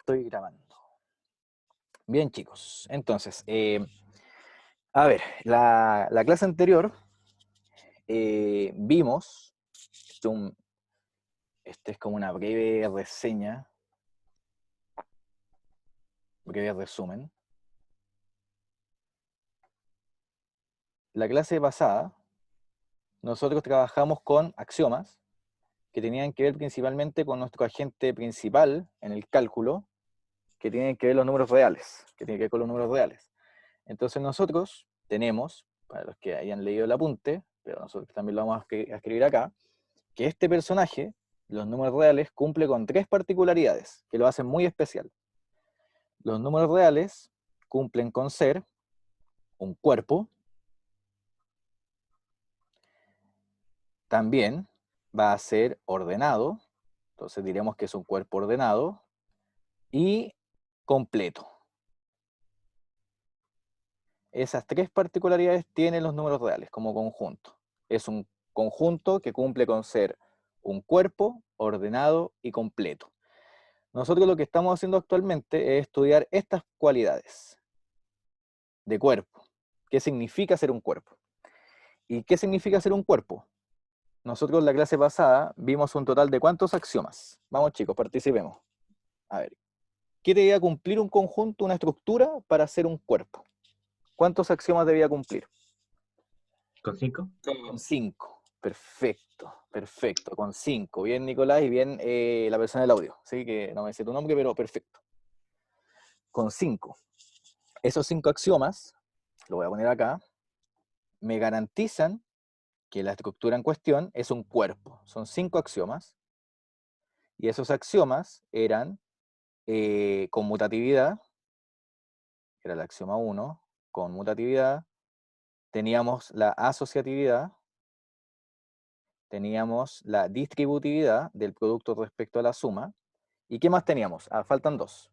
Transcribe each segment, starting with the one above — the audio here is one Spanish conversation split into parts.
Estoy grabando. Bien, chicos. Entonces, a ver, la clase anterior vimos, este es como una breve reseña, breve resumen. La clase pasada, nosotros trabajamos con axiomas que tenían que ver principalmente con nuestro agente principal en el cálculo, que tienen que ver los números reales, que tienen que ver con los números reales. Entonces nosotros tenemos, para los que hayan leído el apunte, pero nosotros también lo vamos a escribir acá, que este personaje, los números reales, cumple con tres particularidades que lo hacen muy especial. Los números reales cumplen con ser un cuerpo, también va a ser ordenado, entonces diremos que es un cuerpo ordenado, y completo. Esas tres particularidades tienen los números reales como conjunto. Es un conjunto que cumple con ser un cuerpo ordenado y completo. Nosotros lo que estamos haciendo actualmente es estudiar estas cualidades de cuerpo. ¿Qué significa ser un cuerpo? ¿Y qué significa ser un cuerpo? Nosotros en la clase pasada vimos un total de ¿cuántos axiomas? Vamos chicos, participemos. A ver, ¿qué debía cumplir un conjunto, una estructura para ser un cuerpo? ¿Cuántos axiomas debía cumplir? ¿Con 5? Con 5. Perfecto, perfecto, con 5. Bien Nicolás y bien la persona del audio. Así que no me sé tu nombre, pero perfecto. Con 5. Esos 5 axiomas, lo voy a poner acá, me garantizan que la estructura en cuestión es un cuerpo. Son 5 axiomas. Y esos axiomas eran conmutatividad, era el axioma 1, conmutatividad, teníamos la asociatividad, teníamos la distributividad del producto respecto a la suma. ¿Y qué más teníamos? Ah, faltan dos.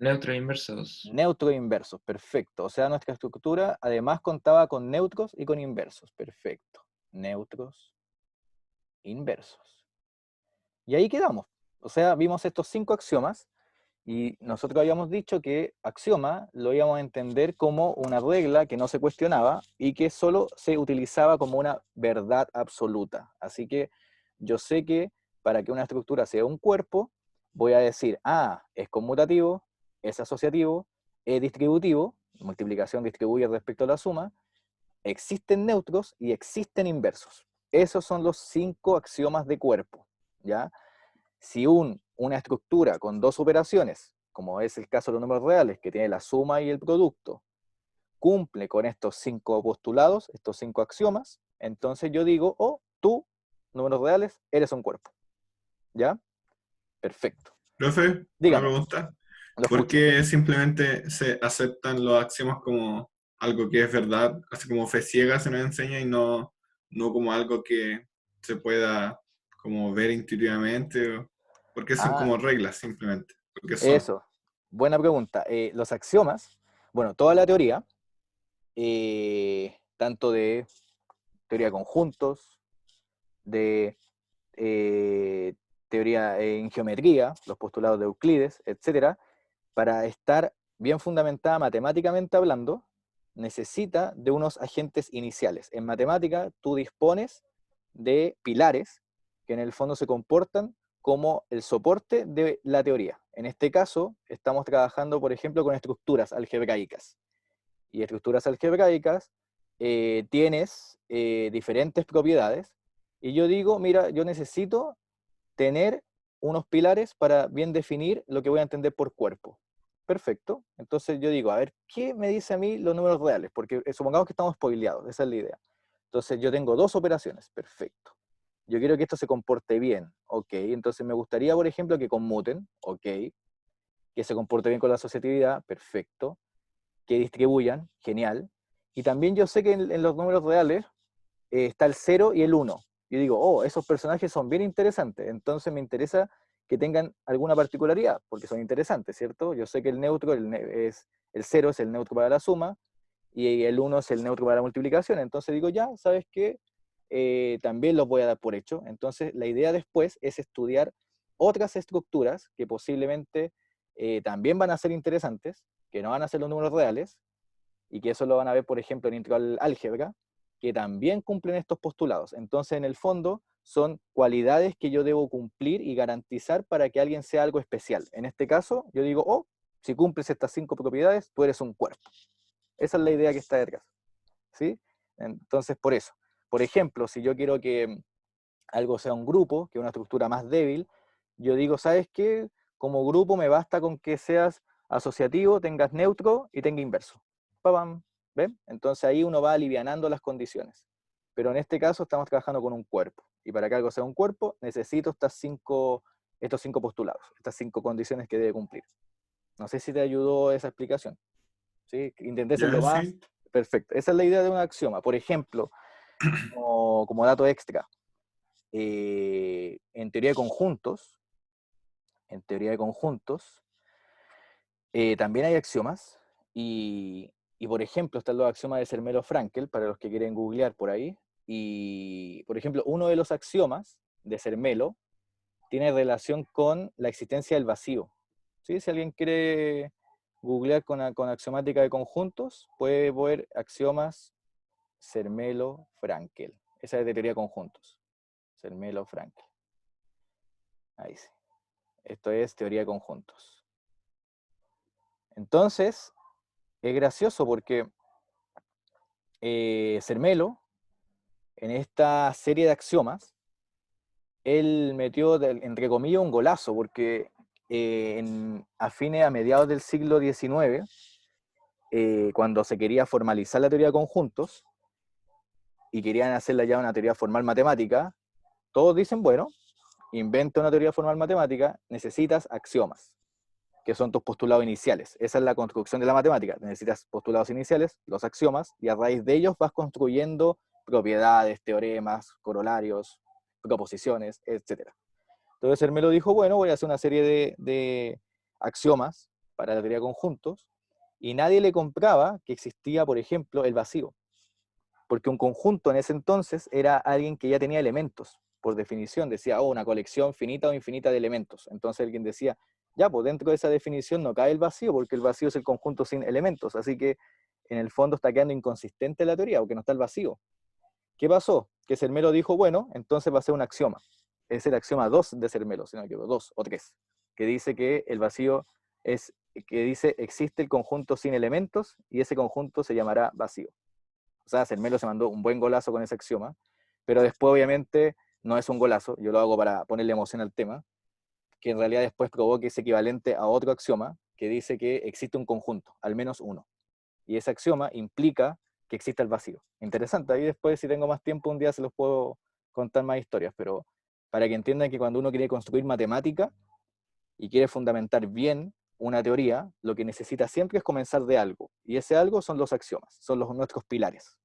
Neutros inversos. Neutros e inversos, perfecto. O sea, nuestra estructura además contaba con neutros y con inversos. Perfecto. Neutros, inversos. Y ahí quedamos. O sea, vimos estos 5 axiomas y nosotros habíamos dicho que axioma lo íbamos a entender como una regla que no se cuestionaba y que solo se utilizaba como una verdad absoluta. Así que yo sé que para que una estructura sea un cuerpo, voy a decir, es conmutativo, es asociativo, es distributivo, multiplicación distribuye respecto a la suma, existen neutros y existen inversos. Esos son los 5 axiomas de cuerpo, ¿ya? Si una estructura con dos operaciones, como es el caso de los números reales, que tiene la suma y el producto, cumple con estos 5 postulados, estos 5 axiomas, entonces yo digo, tú, números reales, eres un cuerpo. ¿Ya? Perfecto. Profe, una Dígame, pregunta. lo ¿Por escucho. qué simplemente se aceptan los axiomas como algo que es verdad, así como fe ciega se nos enseña y no como algo que se pueda como ver intuitivamente? ¿Por qué son Ah, como reglas simplemente? Porque son. eso. Buena pregunta. Los axiomas, bueno, toda la teoría, tanto de teoría de conjuntos, de teoría en geometría, los postulados de Euclides, etcétera, para estar bien fundamentada matemáticamente hablando, necesita de unos agentes iniciales. En matemática, tú dispones de pilares que en el fondo se comportan como el soporte de la teoría. En este caso, estamos trabajando, por ejemplo, con estructuras algebraicas. Y estructuras algebraicas tienes diferentes propiedades. Y yo digo, mira, yo necesito tener unos pilares para bien definir lo que voy a entender por cuerpo. Perfecto. Entonces yo digo, a ver, ¿qué me dice a mí los números reales? Porque supongamos que estamos spoileados, esa es la idea. Entonces yo tengo dos operaciones, perfecto. Yo quiero que esto se comporte bien, ok. Entonces me gustaría, por ejemplo, que conmuten, ok. Que se comporte bien con la asociatividad, perfecto. Que distribuyan, genial. Y también yo sé que en los números reales está el 0 y el 1. Yo digo, esos personajes son bien interesantes, entonces me interesa que tengan alguna particularidad, porque son interesantes, ¿cierto? Yo sé que el neutro es el 0 es el neutro para la suma, y el 1 es el neutro para la multiplicación, entonces digo, ya, ¿sabes qué? También los voy a dar por hecho. Entonces la idea después es estudiar otras estructuras que posiblemente también van a ser interesantes, que no van a ser los números reales, y que eso lo van a ver, por ejemplo, en integral álgebra, que también cumplen estos postulados. Entonces, en el fondo, son cualidades que yo debo cumplir y garantizar para que alguien sea algo especial. En este caso, yo digo, oh, si cumples estas 5 propiedades, tú eres un cuerpo. Esa es la idea que está detrás. ¿Sí? Entonces, por eso. Por ejemplo, si yo quiero que algo sea un grupo, que es una estructura más débil, yo digo, ¿sabes qué? Como grupo me basta con que seas asociativo, tengas neutro y tenga inverso. ¡Pam! ¿Ven? Entonces ahí uno va alivianando las condiciones. Pero en este caso estamos trabajando con un cuerpo. Y para que algo sea un cuerpo, necesito estos 5 postulados, estas 5 condiciones que debe cumplir. No sé si te ayudó esa explicación. ¿Sí? Intenté ser Ya, lo más sí. perfecto. Esa es la idea de un axioma. Por ejemplo, como dato extra, en teoría de conjuntos, también hay axiomas, y por ejemplo, están los axiomas de Zermelo-Fraenkel, para los que quieren googlear por ahí, y por ejemplo, uno de los axiomas de Zermelo tiene relación con la existencia del vacío. ¿Sí? Si alguien quiere googlear con axiomática de conjuntos, puede ver axiomas Zermelo-Fraenkel. Esa es de teoría de conjuntos. Zermelo-Fraenkel. Ahí sí. Esto es teoría de conjuntos. Entonces, es gracioso porque Zermelo, en esta serie de axiomas, él metió, entre comillas, un golazo, porque a mediados del siglo XIX, cuando se quería formalizar la teoría de conjuntos, y querían hacerla ya una teoría formal matemática, todos dicen, bueno, inventa una teoría formal matemática, necesitas axiomas, que son tus postulados iniciales. Esa es la construcción de la matemática. Necesitas postulados iniciales, los axiomas, y a raíz de ellos vas construyendo propiedades, teoremas, corolarios, proposiciones, etc. Entonces él me lo dijo, bueno, voy a hacer una serie de axiomas para la teoría de conjuntos, y nadie le compraba que existía, por ejemplo, el vacío. Porque un conjunto en ese entonces era alguien que ya tenía elementos, por definición, decía, oh, una colección finita o infinita de elementos. Entonces alguien decía, ya, pues dentro de esa definición no cae el vacío, porque el vacío es el conjunto sin elementos, así que en el fondo está quedando inconsistente la teoría, porque no está el vacío. ¿Qué pasó? Que Zermelo dijo, bueno, entonces va a ser un axioma. Es el axioma 2 de Zermelo, si no me equivoco, 2 o 3, que dice que el vacío que dice, existe el conjunto sin elementos, y ese conjunto se llamará vacío. O sea, Zermelo se mandó un buen golazo con ese axioma, pero después obviamente no es un golazo, yo lo hago para ponerle emoción al tema, que en realidad después provoque ese equivalente a otro axioma que dice que existe un conjunto, al menos uno. Y ese axioma implica que existe el vacío. Interesante, ahí después si tengo más tiempo un día se los puedo contar más historias, pero para que entiendan que cuando uno quiere construir matemática y quiere fundamentar bien una teoría, lo que necesita siempre es comenzar de algo, y ese algo son los axiomas, son nuestros pilares.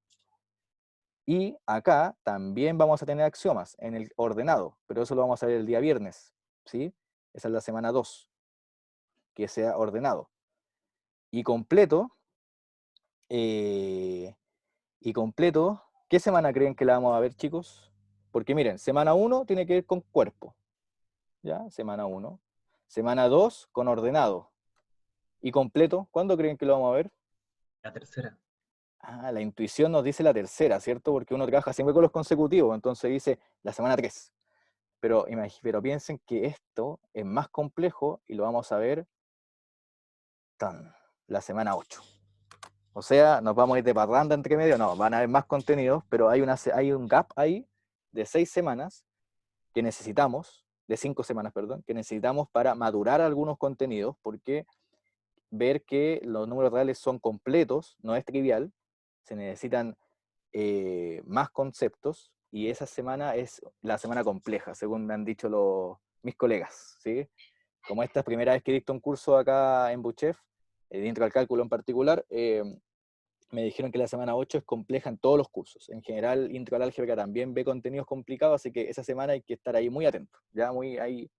Y acá también vamos a tener axiomas en el ordenado, pero eso lo vamos a ver el día viernes, ¿sí? Esa es la semana 2, que sea ordenado. Y completo, ¿qué semana creen que la vamos a ver, chicos? Porque miren, semana 1 tiene que ver con cuerpo, ¿ya? Semana 1. Semana 2 con ordenado. Y completo, ¿cuándo creen que lo vamos a ver? La tercera. Ah, la intuición nos dice la tercera, ¿cierto? Porque uno trabaja siempre con los consecutivos, entonces dice la semana 3. Pero piensen que esto es más complejo y lo vamos a ver la semana 8. O sea, nos vamos a ir de parranda entre medio, no, van a haber más contenidos, pero hay un gap ahí de 6 semanas que necesitamos, de 5 semanas, perdón, que necesitamos para madurar algunos contenidos, porque ver que los números reales son completos no es trivial, se necesitan más conceptos, y esa semana es la semana compleja, según me han dicho mis colegas, ¿sí? Como esta es primera vez que dicto un curso acá en Buchef, dentro del cálculo en particular, me dijeron que la semana 8 es compleja en todos los cursos. En general, intro al álgebra también ve contenidos complicados, así que esa semana hay que estar ahí muy atento, ya muy ahí,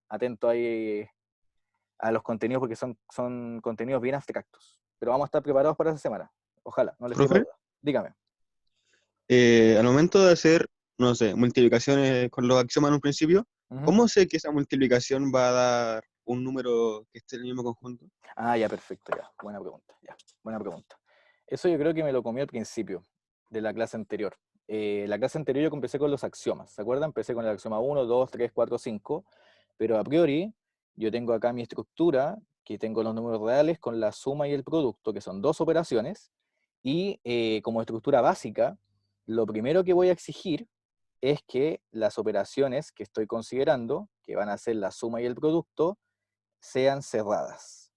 atento ahí a los contenidos, porque son contenidos bien abstractos. Pero vamos a estar preparados para esa semana. Ojalá, no les quepa Profe, duda. Dígame. al momento de hacer, no sé, multiplicaciones con los axiomas en un principio, Ujú. ¿Cómo sé que esa multiplicación va a dar un número que esté en el mismo conjunto? Ah, ya, perfecto, ya. Buena pregunta, ya. Buena pregunta. Eso yo creo que me lo comí al principio de la clase anterior. La clase anterior yo empecé con los axiomas, ¿se acuerdan? Empecé con el axioma 1, 2, 3, 4, 5, pero a priori yo tengo acá mi estructura, que tengo los números reales con la suma y el producto, que son dos operaciones, y como estructura básica, lo primero que voy a exigir es que las operaciones que estoy considerando, que van a ser la suma y el producto, sean cerradas.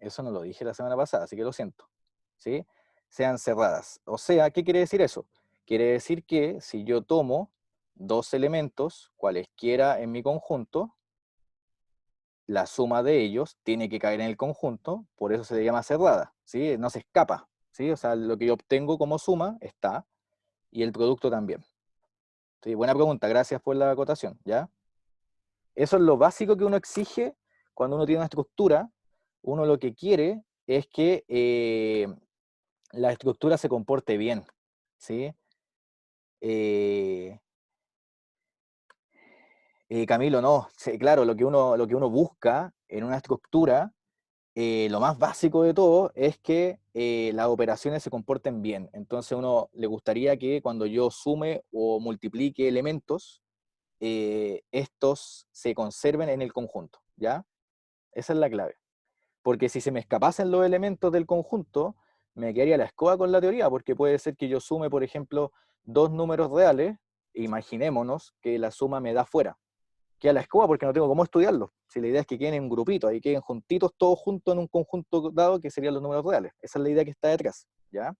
Eso no lo dije la semana pasada, así que lo siento. ¿Sí? Sean cerradas. O sea, ¿qué quiere decir eso? Quiere decir que si yo tomo dos elementos, cualesquiera en mi conjunto, la suma de ellos tiene que caer en el conjunto, por eso se le llama cerrada, ¿sí? No se escapa, ¿sí? O sea, lo que yo obtengo como suma está, y el producto también. ¿Sí? Buena pregunta, gracias por la acotación, ¿ya? Eso es lo básico que uno exige cuando uno tiene una estructura. Uno lo que quiere es que la estructura se comporte bien, ¿sí? Eh, Camilo, no, sí, claro, lo que uno busca en una estructura, lo más básico de todo es que las operaciones se comporten bien. Entonces uno le gustaría que cuando yo sume o multiplique elementos, estos se conserven en el conjunto, ¿ya? Esa es la clave. Porque si se me escapasen los elementos del conjunto, me quedaría la escoba con la teoría, porque puede ser que yo sume, por ejemplo, dos números reales, imaginémonos que la suma me da fuera. Queda la escoba porque no tengo cómo estudiarlos. Si la idea es que queden en grupitos, ahí queden juntitos, todos juntos en un conjunto dado, que serían los números reales. Esa es la idea que está detrás, ¿ya?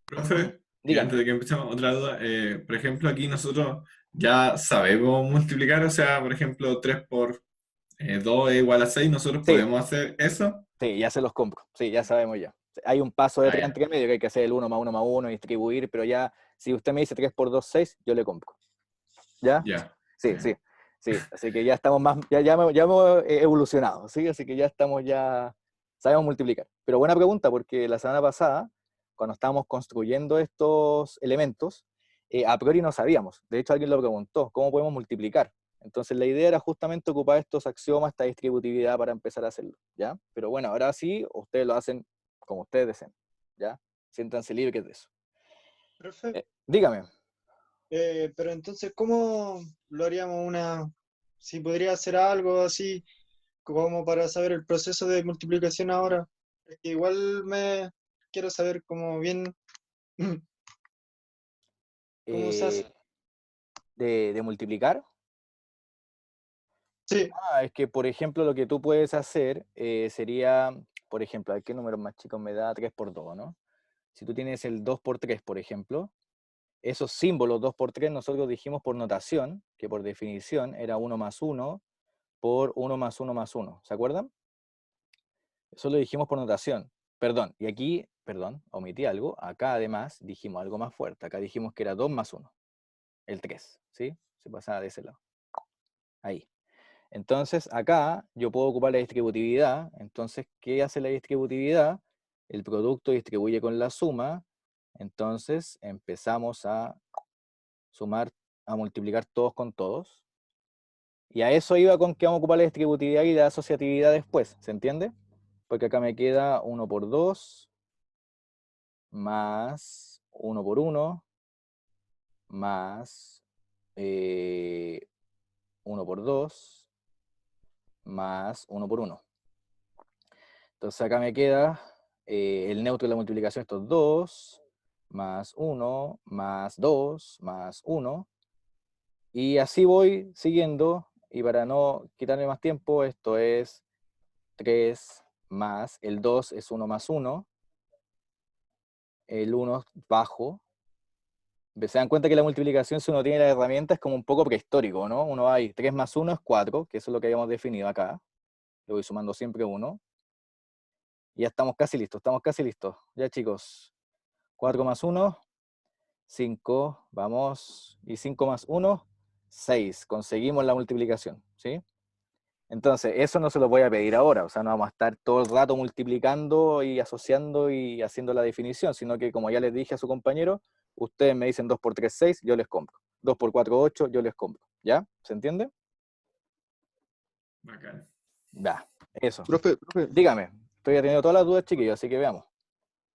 Profe, y Dígame. antes de que empecemos, otra duda. Por ejemplo, aquí nosotros ya sabemos multiplicar, o sea, por ejemplo, 3 por 2 es igual a 6. ¿Nosotros Sí, podemos hacer eso? sí, ya se los compro. Sí, ya sabemos ya. Hay un paso de Ah, 3 ya. entre medio que hay que hacer el uno más uno y distribuir, pero ya, si usted me dice 3 por 2 6, yo le compro. ¿Ya? Ya. Sí, sí, sí. Así que ya estamos más, ya hemos evolucionado, ¿sí? Así que ya estamos, ya sabemos multiplicar. Pero buena pregunta, porque la semana pasada, cuando estábamos construyendo estos elementos, a priori no sabíamos. De hecho, alguien lo preguntó, ¿cómo podemos multiplicar? Entonces la idea era justamente ocupar estos axiomas, esta distributividad para empezar a hacerlo, ¿ya? Pero bueno, ahora sí, ustedes lo hacen como ustedes deseen, ¿ya? Siéntanse libres de eso. Profe, Dígame. pero entonces, ¿cómo lo haríamos si podría hacer algo así como para saber el proceso de multiplicación ahora? Es que igual me quiero saber cómo bien cómo se eh, hace. de multiplicar. Sí, Ah, es que, por ejemplo, lo que tú puedes hacer sería, por ejemplo, a ver qué número más chico me da 3 por 2, ¿no? Si tú tienes el 2 por 3, por ejemplo, esos símbolos 2 por 3 nosotros dijimos por notación, que por definición era 1 más 1 por 1 más 1 más 1. ¿Se acuerdan? Eso lo dijimos por notación. Perdón, y aquí, perdón, omití algo. Acá además dijimos algo más fuerte. Acá dijimos que era 2 más 1, el 3, ¿sí? Se pasaba de ese lado. Ahí. Entonces, acá yo puedo ocupar la distributividad. Entonces, ¿qué hace la distributividad? El producto distribuye con la suma. Entonces, empezamos a sumar, a multiplicar todos con todos. Y a eso iba con que vamos a ocupar la distributividad y la asociatividad después. ¿Se entiende? Porque acá me queda 1 por 2 más 1 por 1 más 1 por 2 más 1 por 1. Entonces acá me queda el neutro de la multiplicación, estos 2, más 1, más 2, más 1. Y así voy siguiendo, y para no quitarme más tiempo, esto es 3 más, el 2 es 1 más 1, el 1 bajo. Se dan cuenta que la multiplicación, si uno tiene la herramienta, es como un poco prehistórico, ¿no? Uno va ahí, 3 más 1 es 4, que eso es lo que habíamos definido acá. Le voy sumando siempre 1. Y ya estamos casi listos, estamos casi listos. Ya, chicos, 4 más 1, 5, vamos, y 5 más 1, 6. Conseguimos la multiplicación, ¿sí? Entonces, eso no se lo voy a pedir ahora, o sea, no vamos a estar todo el rato multiplicando y asociando y haciendo la definición, sino que como ya les dije a su compañero, ustedes me dicen 2 por 3, 6, yo les compro. 2 por 4, 8, yo les compro. ¿Ya? ¿Se entiende? Bacán. Ya, eso. Profe, Dígame, estoy atendiendo todas las dudas, chiquillos, así que veamos.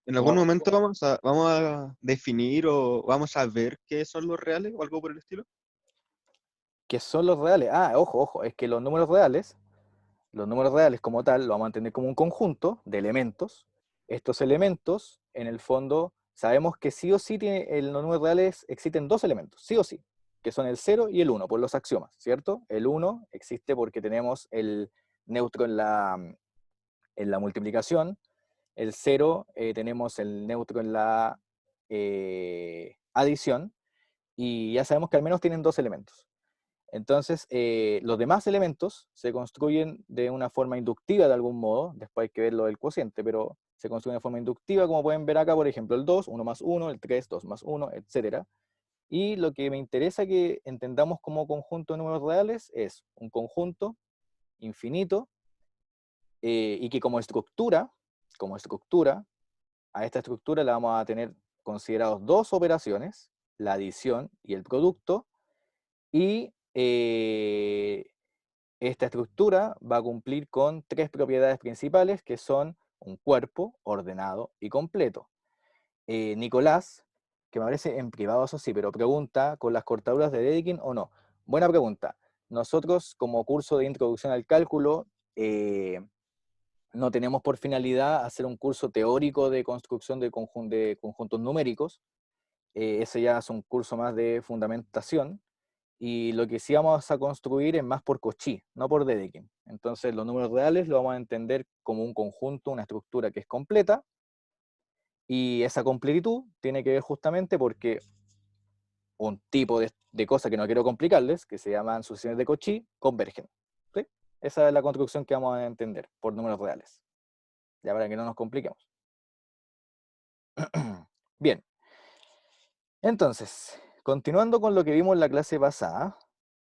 ¿en algún momento vamos a definir o vamos a ver qué son los reales o algo por el estilo? ¿Qué son los reales? Ah, ojo, es que los números reales como tal, lo vamos a entender como un conjunto de elementos. Estos elementos, en el fondo, sabemos que sí o sí en los números reales existen dos elementos, sí o sí, que son el 0 y el 1, por los axiomas, ¿cierto? El 1 existe porque tenemos el neutro en la multiplicación, el 0 tenemos el neutro en la adición, y ya sabemos que al menos tienen dos elementos. Entonces, los demás elementos se construyen de una forma inductiva de algún modo, después hay que ver lo del cociente, pero se construyen de forma inductiva, como pueden ver acá, por ejemplo, el 2, 1 más 1, el 3, 2 más 1, etc. Y lo que me interesa que entendamos como conjunto de números reales es un conjunto infinito, y que como estructura, a esta estructura le vamos a tener considerados dos operaciones, la adición y el producto, y esta estructura va a cumplir con tres propiedades principales, que son un cuerpo ordenado y completo. Nicolás, que me parece en privado eso sí, pero pregunta, ¿con las cortaduras de Dedekind o no? Buena pregunta. Nosotros, como curso de introducción al cálculo, no tenemos por finalidad hacer un curso teórico de construcción de conjuntos numéricos. Ese ya es un curso más de fundamentación. Y lo que sí vamos a construir es más por Cauchy, no por Dedekind. Entonces los números reales lo vamos a entender como un conjunto, una estructura que es completa, y esa completitud tiene que ver justamente porque un tipo de cosas que no quiero complicarles, que se llaman sucesiones de Cauchy, convergen. ¿Sí? Esa es la construcción que vamos a entender por números reales. Ya para que no nos compliquemos. Bien. Entonces, continuando con lo que vimos en la clase pasada,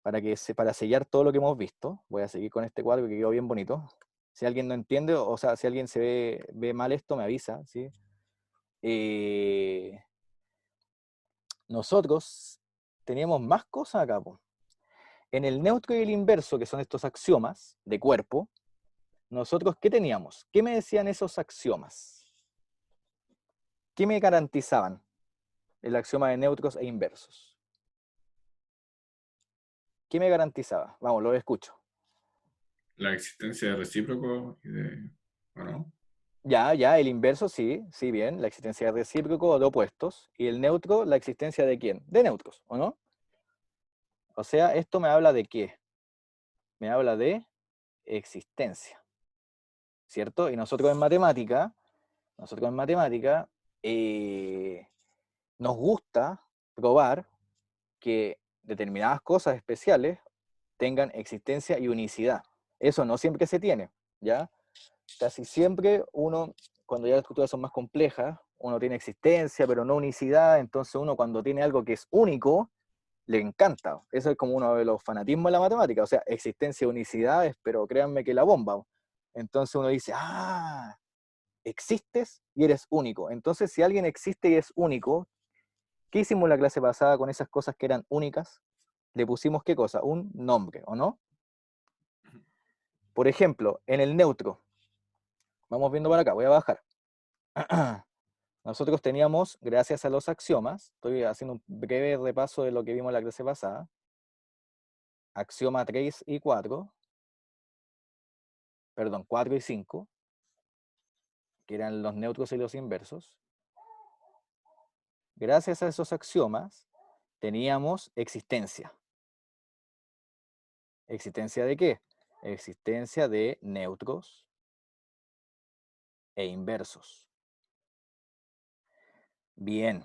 para sellar todo lo que hemos visto, voy a seguir con este cuadro que quedó bien bonito. Si alguien no entiende, o sea, si alguien ve mal esto, me avisa, ¿sí? Nosotros teníamos más cosas acá, po. En el neutro y el inverso, que son estos axiomas de cuerpo, nosotros, ¿qué teníamos? ¿Qué me decían esos axiomas? ¿Qué me garantizaban el axioma de neutros e inversos? ¿Qué me garantizaba? Vamos, lo escucho. La existencia de recíprocos y de... ¿O no? Ya, el inverso sí, bien, la existencia de recíproco o de opuestos, y el neutro, la existencia de quién, de neutros, ¿o no? O sea, esto me habla de qué, me habla de existencia, ¿cierto? Y nosotros en matemática, nos gusta probar que determinadas cosas especiales tengan existencia y unicidad. Eso no siempre se tiene, ¿ya? Casi siempre uno, cuando ya las estructuras son más complejas, uno tiene existencia, pero no unicidad, entonces uno cuando tiene algo que es único, le encanta. Eso es como uno de los fanatismos de la matemática, o sea, existencia y unicidad, pero créanme que la bomba. Entonces uno dice, existes y eres único. Entonces si alguien existe y es único, ¿qué hicimos en la clase pasada con esas cosas que eran únicas? Le pusimos ¿qué cosa? Un nombre, ¿o no? Por ejemplo, en el neutro, vamos viendo para acá, voy a bajar. Nosotros teníamos, gracias a los axiomas, estoy haciendo un breve repaso de lo que vimos en la clase pasada, axioma 3 y 4, perdón, 4 y 5, que eran los neutros y los inversos. Gracias a esos axiomas teníamos existencia. ¿Existencia de qué? Existencia de neutros e inversos. Bien.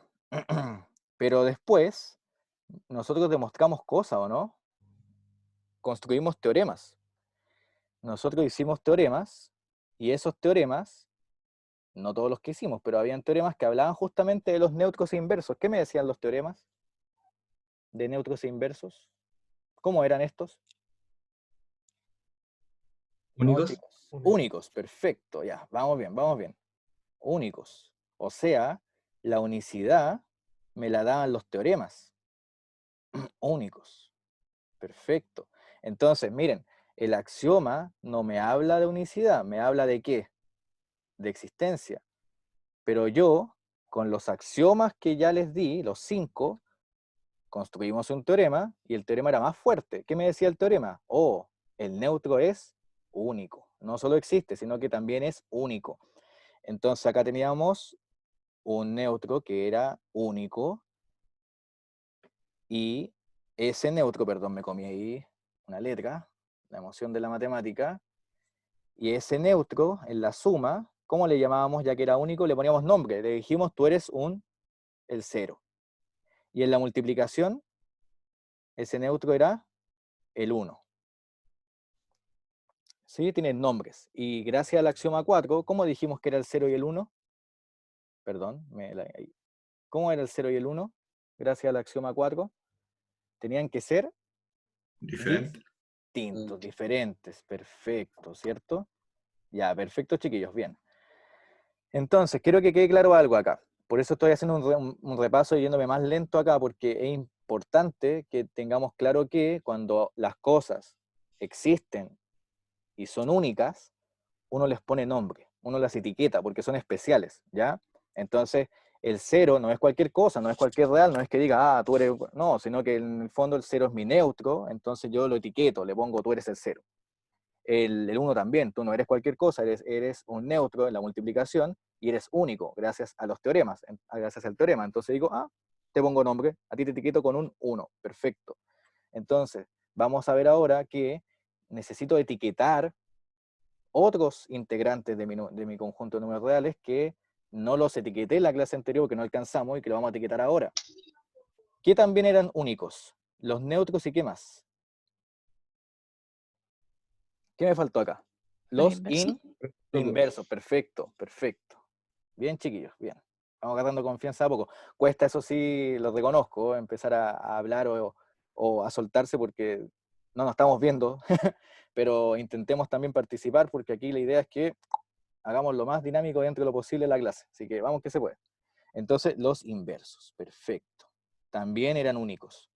Pero después, nosotros demostramos cosas, ¿o no? Construimos teoremas. Nosotros hicimos teoremas, y esos teoremas, no todos los que hicimos, pero habían teoremas que hablaban justamente de los neutros e inversos. ¿Qué me decían los teoremas de neutros e inversos? ¿Cómo eran estos? No, ¿Únicos? chicos. Únicos, perfecto, ya, vamos bien. Únicos. O sea, la unicidad me la daban los teoremas. Únicos. Perfecto. Entonces, miren, el axioma no me habla de unicidad, me habla de ¿qué? De existencia. Pero yo, con los axiomas que ya les di, los 5, construimos un teorema y el teorema era más fuerte. ¿Qué me decía el teorema? Oh, el neutro es único. No solo existe, sino que también es único. Entonces acá teníamos un neutro que era único y ese neutro, perdón, me comí ahí una letra, la emoción de la matemática, y ese neutro en la suma, ¿cómo le llamábamos ya que era único? Le poníamos nombre, le dijimos tú eres el 0. Y en la multiplicación, ese neutro era el 1. ¿Sí? Tienen nombres. Y gracias al axioma 4, ¿cómo dijimos que era el 0 y el 1? Perdón, ¿cómo era el 0 y el 1? Gracias al axioma 4. Tenían que ser Diferente. distintos, diferentes. Perfecto, ¿cierto? Ya, perfecto, chiquillos, bien. Entonces, quiero que quede claro algo acá. Por eso estoy haciendo un repaso y yéndome más lento acá, porque es importante que tengamos claro que cuando las cosas existen y son únicas, uno les pone nombre, uno las etiqueta, porque son especiales, ¿ya? Entonces, el 0 no es cualquier cosa, no es cualquier real, no es que diga, tú eres... No, sino que en el fondo el 0 es mi neutro, entonces yo lo etiqueto, le pongo, tú eres el 0. El 1 también, tú no eres cualquier cosa, eres un neutro en la multiplicación y eres único, gracias a los teoremas, gracias al teorema. Entonces digo, te pongo nombre, a ti te etiqueto con un 1, perfecto. Entonces, vamos a ver ahora que necesito etiquetar otros integrantes de mi conjunto de números reales que no los etiqueté en la clase anterior, que no alcanzamos y que lo vamos a etiquetar ahora. ¿Qué también eran únicos? Los neutros y qué más. ¿Qué me faltó acá? Los inversos, perfecto, perfecto. Bien, chiquillos, bien. Vamos agarrando confianza a poco. Cuesta, eso sí, lo reconozco, empezar a hablar o a soltarse porque no nos estamos viendo, pero intentemos también participar porque aquí la idea es que hagamos lo más dinámico dentro de lo posible la clase. Así que vamos que se puede. Entonces, los inversos, perfecto. También eran únicos.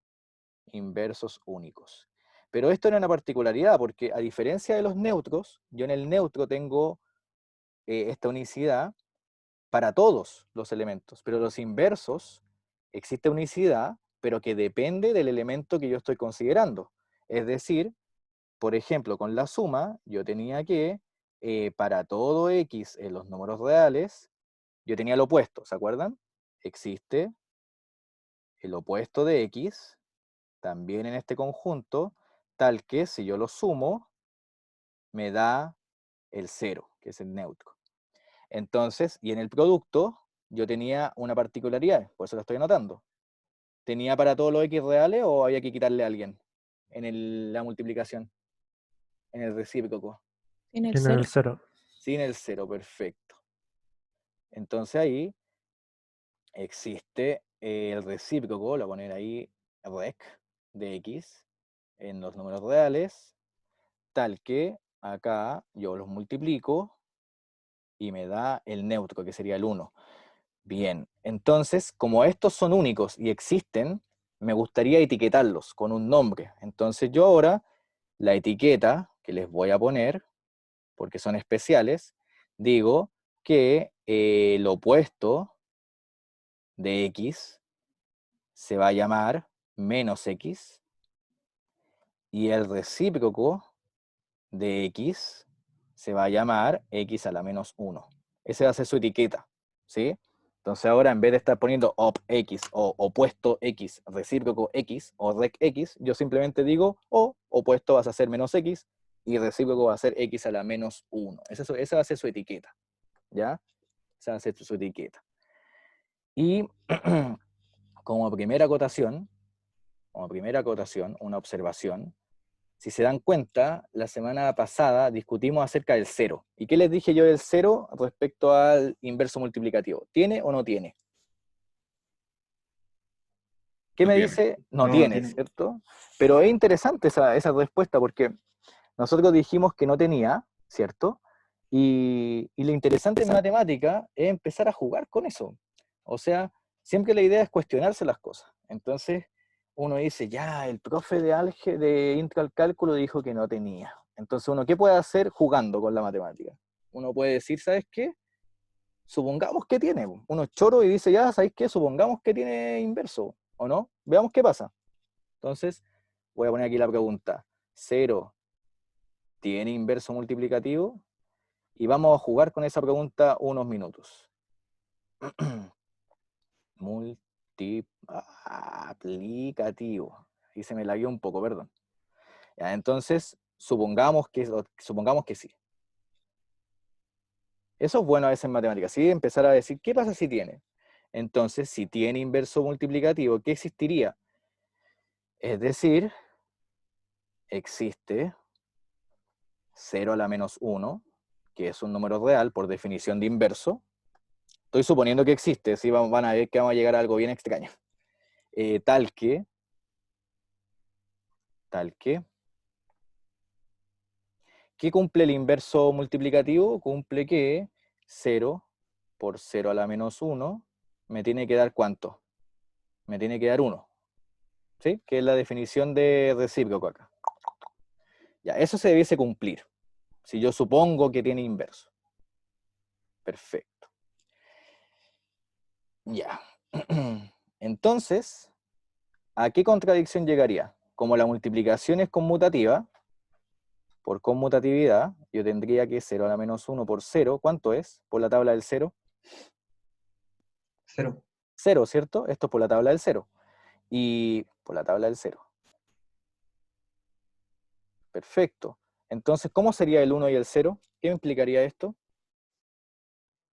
Inversos únicos. Pero esto era una particularidad, porque a diferencia de los neutros, yo en el neutro tengo esta unicidad para todos los elementos, pero los inversos existe unicidad, pero que depende del elemento que yo estoy considerando. Es decir, por ejemplo, con la suma, yo tenía que, para todo x en los números reales, yo tenía el opuesto, ¿se acuerdan? Existe el opuesto de x también en este conjunto, tal que si yo lo sumo, me da el 0, que es el neutro. Entonces, y en el producto, yo tenía una particularidad, por eso lo estoy anotando. ¿Tenía para todos los x reales o había que quitarle a alguien en la multiplicación? En el recíproco. En el Tiene el 0. Sin el 0, perfecto. Entonces ahí existe el recíproco, lo voy a poner ahí, rec, de x, en los números reales, tal que acá yo los multiplico y me da el neutro, que sería el 1. Bien, entonces, como estos son únicos y existen, me gustaría etiquetarlos con un nombre. Entonces yo ahora, la etiqueta que les voy a poner, porque son especiales, digo que el opuesto de x se va a llamar menos x y el recíproco de x se va a llamar x a la menos 1. Esa va a ser su etiqueta, ¿sí? Entonces ahora en vez de estar poniendo op x o opuesto x, recíproco x o rec x, yo simplemente digo opuesto vas a ser menos x y recíproco va a ser x a la menos 1. Esa va a ser su etiqueta, ¿ya? Esa va a ser su etiqueta. Y como primera acotación, una observación, si se dan cuenta, la semana pasada discutimos acerca del 0. ¿Y qué les dije yo del 0 respecto al inverso multiplicativo? ¿Tiene o no tiene? ¿Qué No me tiene. dice? No, No, tiene, tiene. ¿cierto? Pero es interesante esa respuesta porque nosotros dijimos que no tenía, ¿cierto? Y lo interesante en matemática es empezar a jugar con eso. O sea, siempre la idea es cuestionarse las cosas. Entonces, uno dice, ya, el profe de intro al cálculo dijo que no tenía. Entonces, uno, ¿qué puede hacer jugando con la matemática? Uno puede decir, ¿sabes qué? Supongamos que tiene. Uno es choro y dice, ya, ¿sabes qué? Supongamos que tiene inverso, ¿o no? Veamos qué pasa. Entonces, voy a poner aquí la pregunta. 0 tiene inverso multiplicativo, y vamos a jugar con esa pregunta unos minutos. Multiplicativo. Y se me lagueó un poco, perdón. Ya, entonces, supongamos que sí. Eso es bueno a veces en matemáticas, ¿sí? Empezar a decir, ¿qué pasa si tiene? Entonces, si tiene inverso multiplicativo, ¿qué existiría? Es decir, existe 0 a la menos 1, que es un número real por definición de inverso. Estoy suponiendo que existe, ¿sí? Van a ver que vamos a llegar a algo bien extraño. Tal que, ¿qué cumple el inverso multiplicativo? Cumple que 0 por 0 a la menos 1 me tiene que dar ¿cuánto? Me tiene que dar 1. ¿Sí? Que es la definición de recíproco acá. Ya, eso se debiese cumplir. Si yo supongo que tiene inverso. Perfecto. Ya. Entonces, ¿a qué contradicción llegaría? Como la multiplicación es conmutativa, por conmutatividad, yo tendría que 0 a la menos 1 por 0, ¿cuánto es? Por la tabla del 0. 0. 0, ¿cierto? Esto es por la tabla del 0. Y por la tabla del 0. Perfecto. Entonces, ¿cómo sería el 1 y el 0? ¿Qué implicaría esto?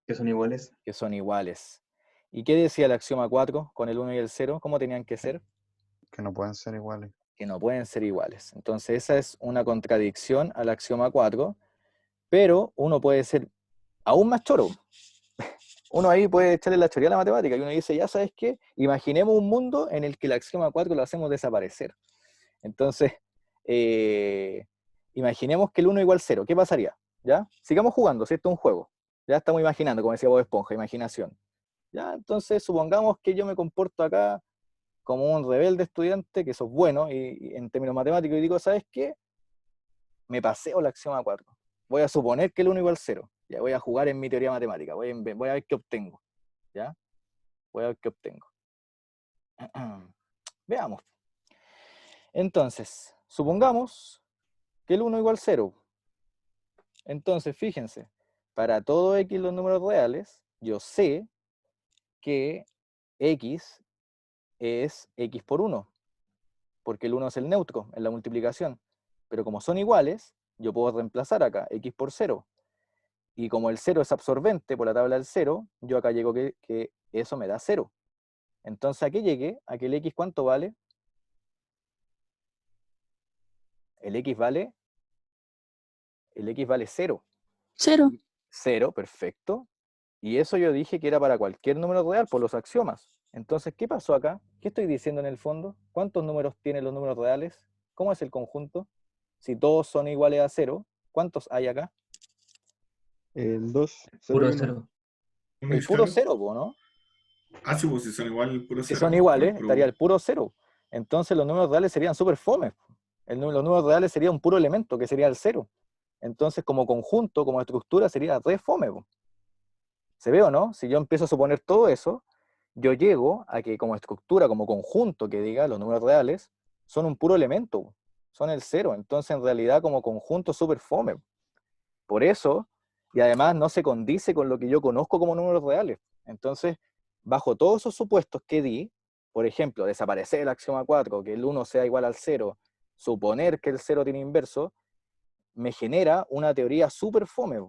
Que son iguales. Que son iguales. ¿Y qué decía el axioma 4 con el 1 y el 0? ¿Cómo tenían que ser? Que no pueden ser iguales. Que no pueden ser iguales. Entonces, esa es una contradicción al axioma 4, pero uno puede ser aún más choro. Uno ahí puede echarle la choría a la matemática y uno dice, ya sabes qué, imaginemos un mundo en el que el axioma 4 lo hacemos desaparecer. Entonces, imaginemos que el 1 igual 0, ¿qué pasaría? ¿Ya? Sigamos jugando, si esto es un juego. Ya estamos imaginando, como decía Bob Esponja, imaginación. ¿Ya? Entonces, supongamos que yo me comporto acá como un rebelde estudiante, que eso es bueno, y en términos matemáticos, y digo, ¿sabes qué? Me paseo el axioma 4. Voy a suponer que el 1 igual 0. Ya voy a jugar en mi teoría matemática. Voy a ver qué obtengo. ¿Ya? Voy a ver qué obtengo. Veamos. Entonces, supongamos que el 1 igual 0. Entonces, fíjense, para todo x los números reales, yo sé que x es x por 1, porque el 1 es el neutro en la multiplicación. Pero como son iguales, yo puedo reemplazar acá x por 0. Y como el 0 es absorbente por la tabla del 0, yo acá llego que eso me da 0. Entonces, ¿a qué llegué? ¿A que el x cuánto vale? El x vale 0. 0. 0, perfecto. Y eso yo dije que era para cualquier número real por los axiomas. Entonces, ¿qué pasó acá? ¿Qué estoy diciendo en el fondo? ¿Cuántos números tienen los números reales? ¿Cómo es el conjunto? Si todos son iguales a 0, ¿cuántos hay acá? El 2, 0 Puro y 1. 0. El puro 0, ¿no? Ah, sí, pues si son igual el puro Si 0. son iguales, estaría el puro 0. Entonces los números reales serían súper fomes. Los números reales serían un puro elemento, que sería el 0. Entonces, como conjunto, como estructura, sería re fome. ¿Se ve o no? Si yo empiezo a suponer todo eso, yo llego a que como estructura, como conjunto, que diga los números reales, son un puro elemento, son el 0. Entonces, en realidad, como conjunto, súper fome. Por eso, y además no se condice con lo que yo conozco como números reales. Entonces, bajo todos esos supuestos que di, por ejemplo, desaparecer el axioma 4, que el 1 sea igual al 0, suponer que el 0 tiene inverso, me genera una teoría súper fome.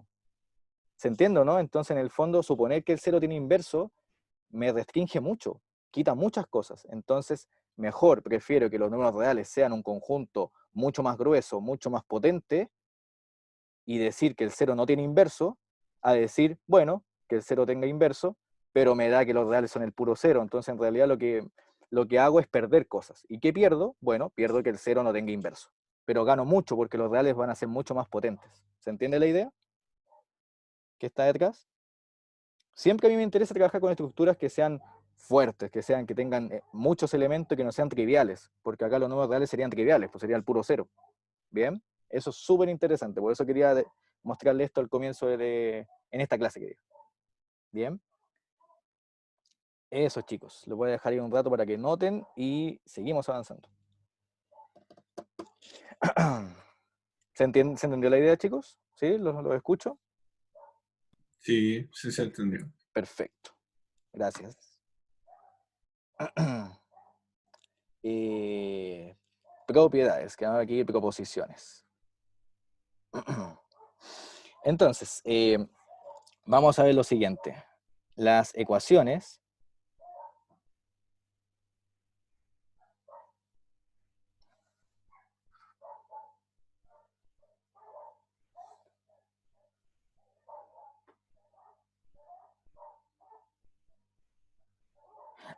¿Se entiende, no? Entonces, en el fondo, suponer que el 0 tiene inverso me restringe mucho, quita muchas cosas. Entonces, mejor prefiero que los números reales sean un conjunto mucho más grueso, mucho más potente, y decir que el 0 no tiene inverso, a decir, bueno, que el 0 tenga inverso, pero me da que los reales son el puro 0. Entonces, en realidad, lo que hago es perder cosas. ¿Y qué pierdo? Bueno, pierdo que el 0 no tenga inverso. Pero gano mucho porque los reales van a ser mucho más potentes. ¿Se entiende la idea? ¿Qué está detrás? Siempre a mí me interesa trabajar con estructuras que sean fuertes, que tengan muchos elementos que no sean triviales, porque acá los números reales serían triviales, pues sería el puro cero. ¿Bien? Eso es súper interesante, por eso quería mostrarle esto al comienzo en esta clase que digo. ¿Bien? Eso, chicos, lo voy a dejar ahí un rato para que noten y seguimos avanzando. ¿Se entendió la idea, chicos? ¿Sí? ¿Los escucho? Sí, sí se entendió. Perfecto. Gracias. Propiedades, que aquí proposiciones. Entonces, vamos a ver lo siguiente. Las ecuaciones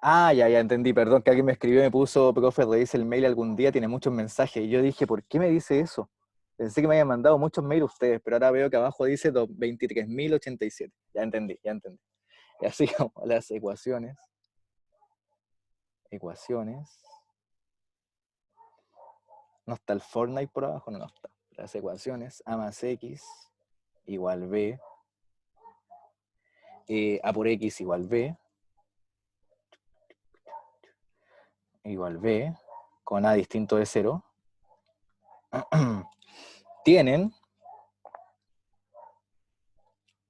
ya entendí, perdón, que alguien me escribió y me puso, profe, revise el mail algún día, tiene muchos mensajes, y yo dije, ¿por qué me dice eso? Pensé que me habían mandado muchos mails ustedes, pero ahora veo que abajo dice 23.087. Ya entendí, ya entendí. Y así como las ecuaciones. No está el Fortnite por abajo, no está. Las ecuaciones, A más X igual B, A por X igual B, con A distinto de 0, tienen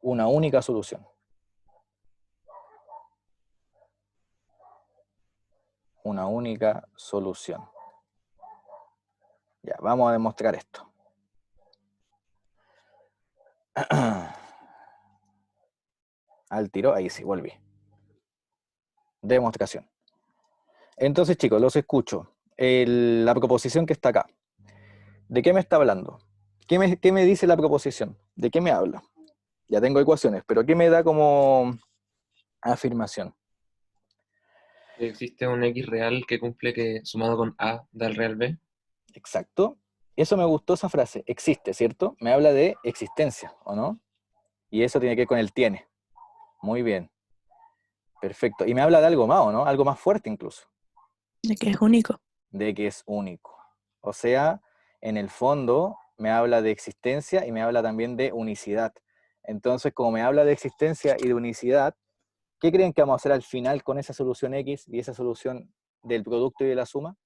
una única solución. Una única solución. Ya, vamos a demostrar esto. Al tiro, ahí sí, volví. Demostración. Entonces, chicos, los escucho. La proposición que está acá. ¿De qué me está hablando? ¿Qué me dice la proposición? ¿De qué me habla? Ya tengo ecuaciones, pero ¿qué me da como afirmación? Existe un X real que cumple que sumado con A da el real B. Exacto. Eso me gustó esa frase. Existe, ¿cierto? Me habla de existencia, ¿o no? Y eso tiene que ver con el tiene. Muy bien. Perfecto. Y me habla de algo más, ¿o no? Algo más fuerte incluso. De que es único. De que es único. O sea, en el fondo me habla de existencia y me habla también de unicidad. Entonces, como me habla de existencia y de unicidad, ¿qué creen que vamos a hacer al final con esa solución X y esa solución del producto y de la suma?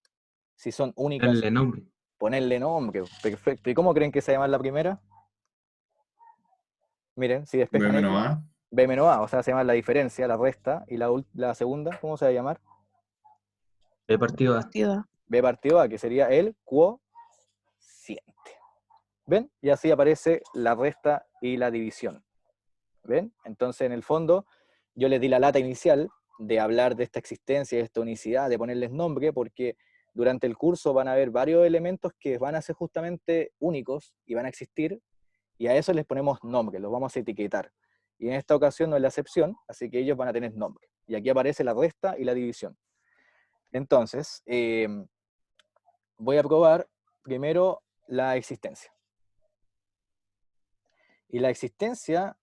Si son únicas. Darle nombre. Ponerle nombre. Perfecto. ¿Y cómo creen que se llama la primera? Miren, si B despejan menos X, A. B menos A, o sea, se llama la diferencia, la resta, y la segunda, ¿cómo se va a llamar? B partido A. Partida. B partido A, que sería el quociente. ¿Ven? Y así aparece la resta y la división. ¿Ven? Entonces, en el fondo, yo les di la lata inicial de hablar de esta existencia, de esta unicidad, de ponerles nombre, porque durante el curso van a haber varios elementos que van a ser justamente únicos y van a existir, y a eso les ponemos nombre, los vamos a etiquetar. Y en esta ocasión no es la excepción, así que ellos van a tener nombre. Y aquí aparece la resta y la división. Entonces, voy a probar primero la existencia. Y la existencia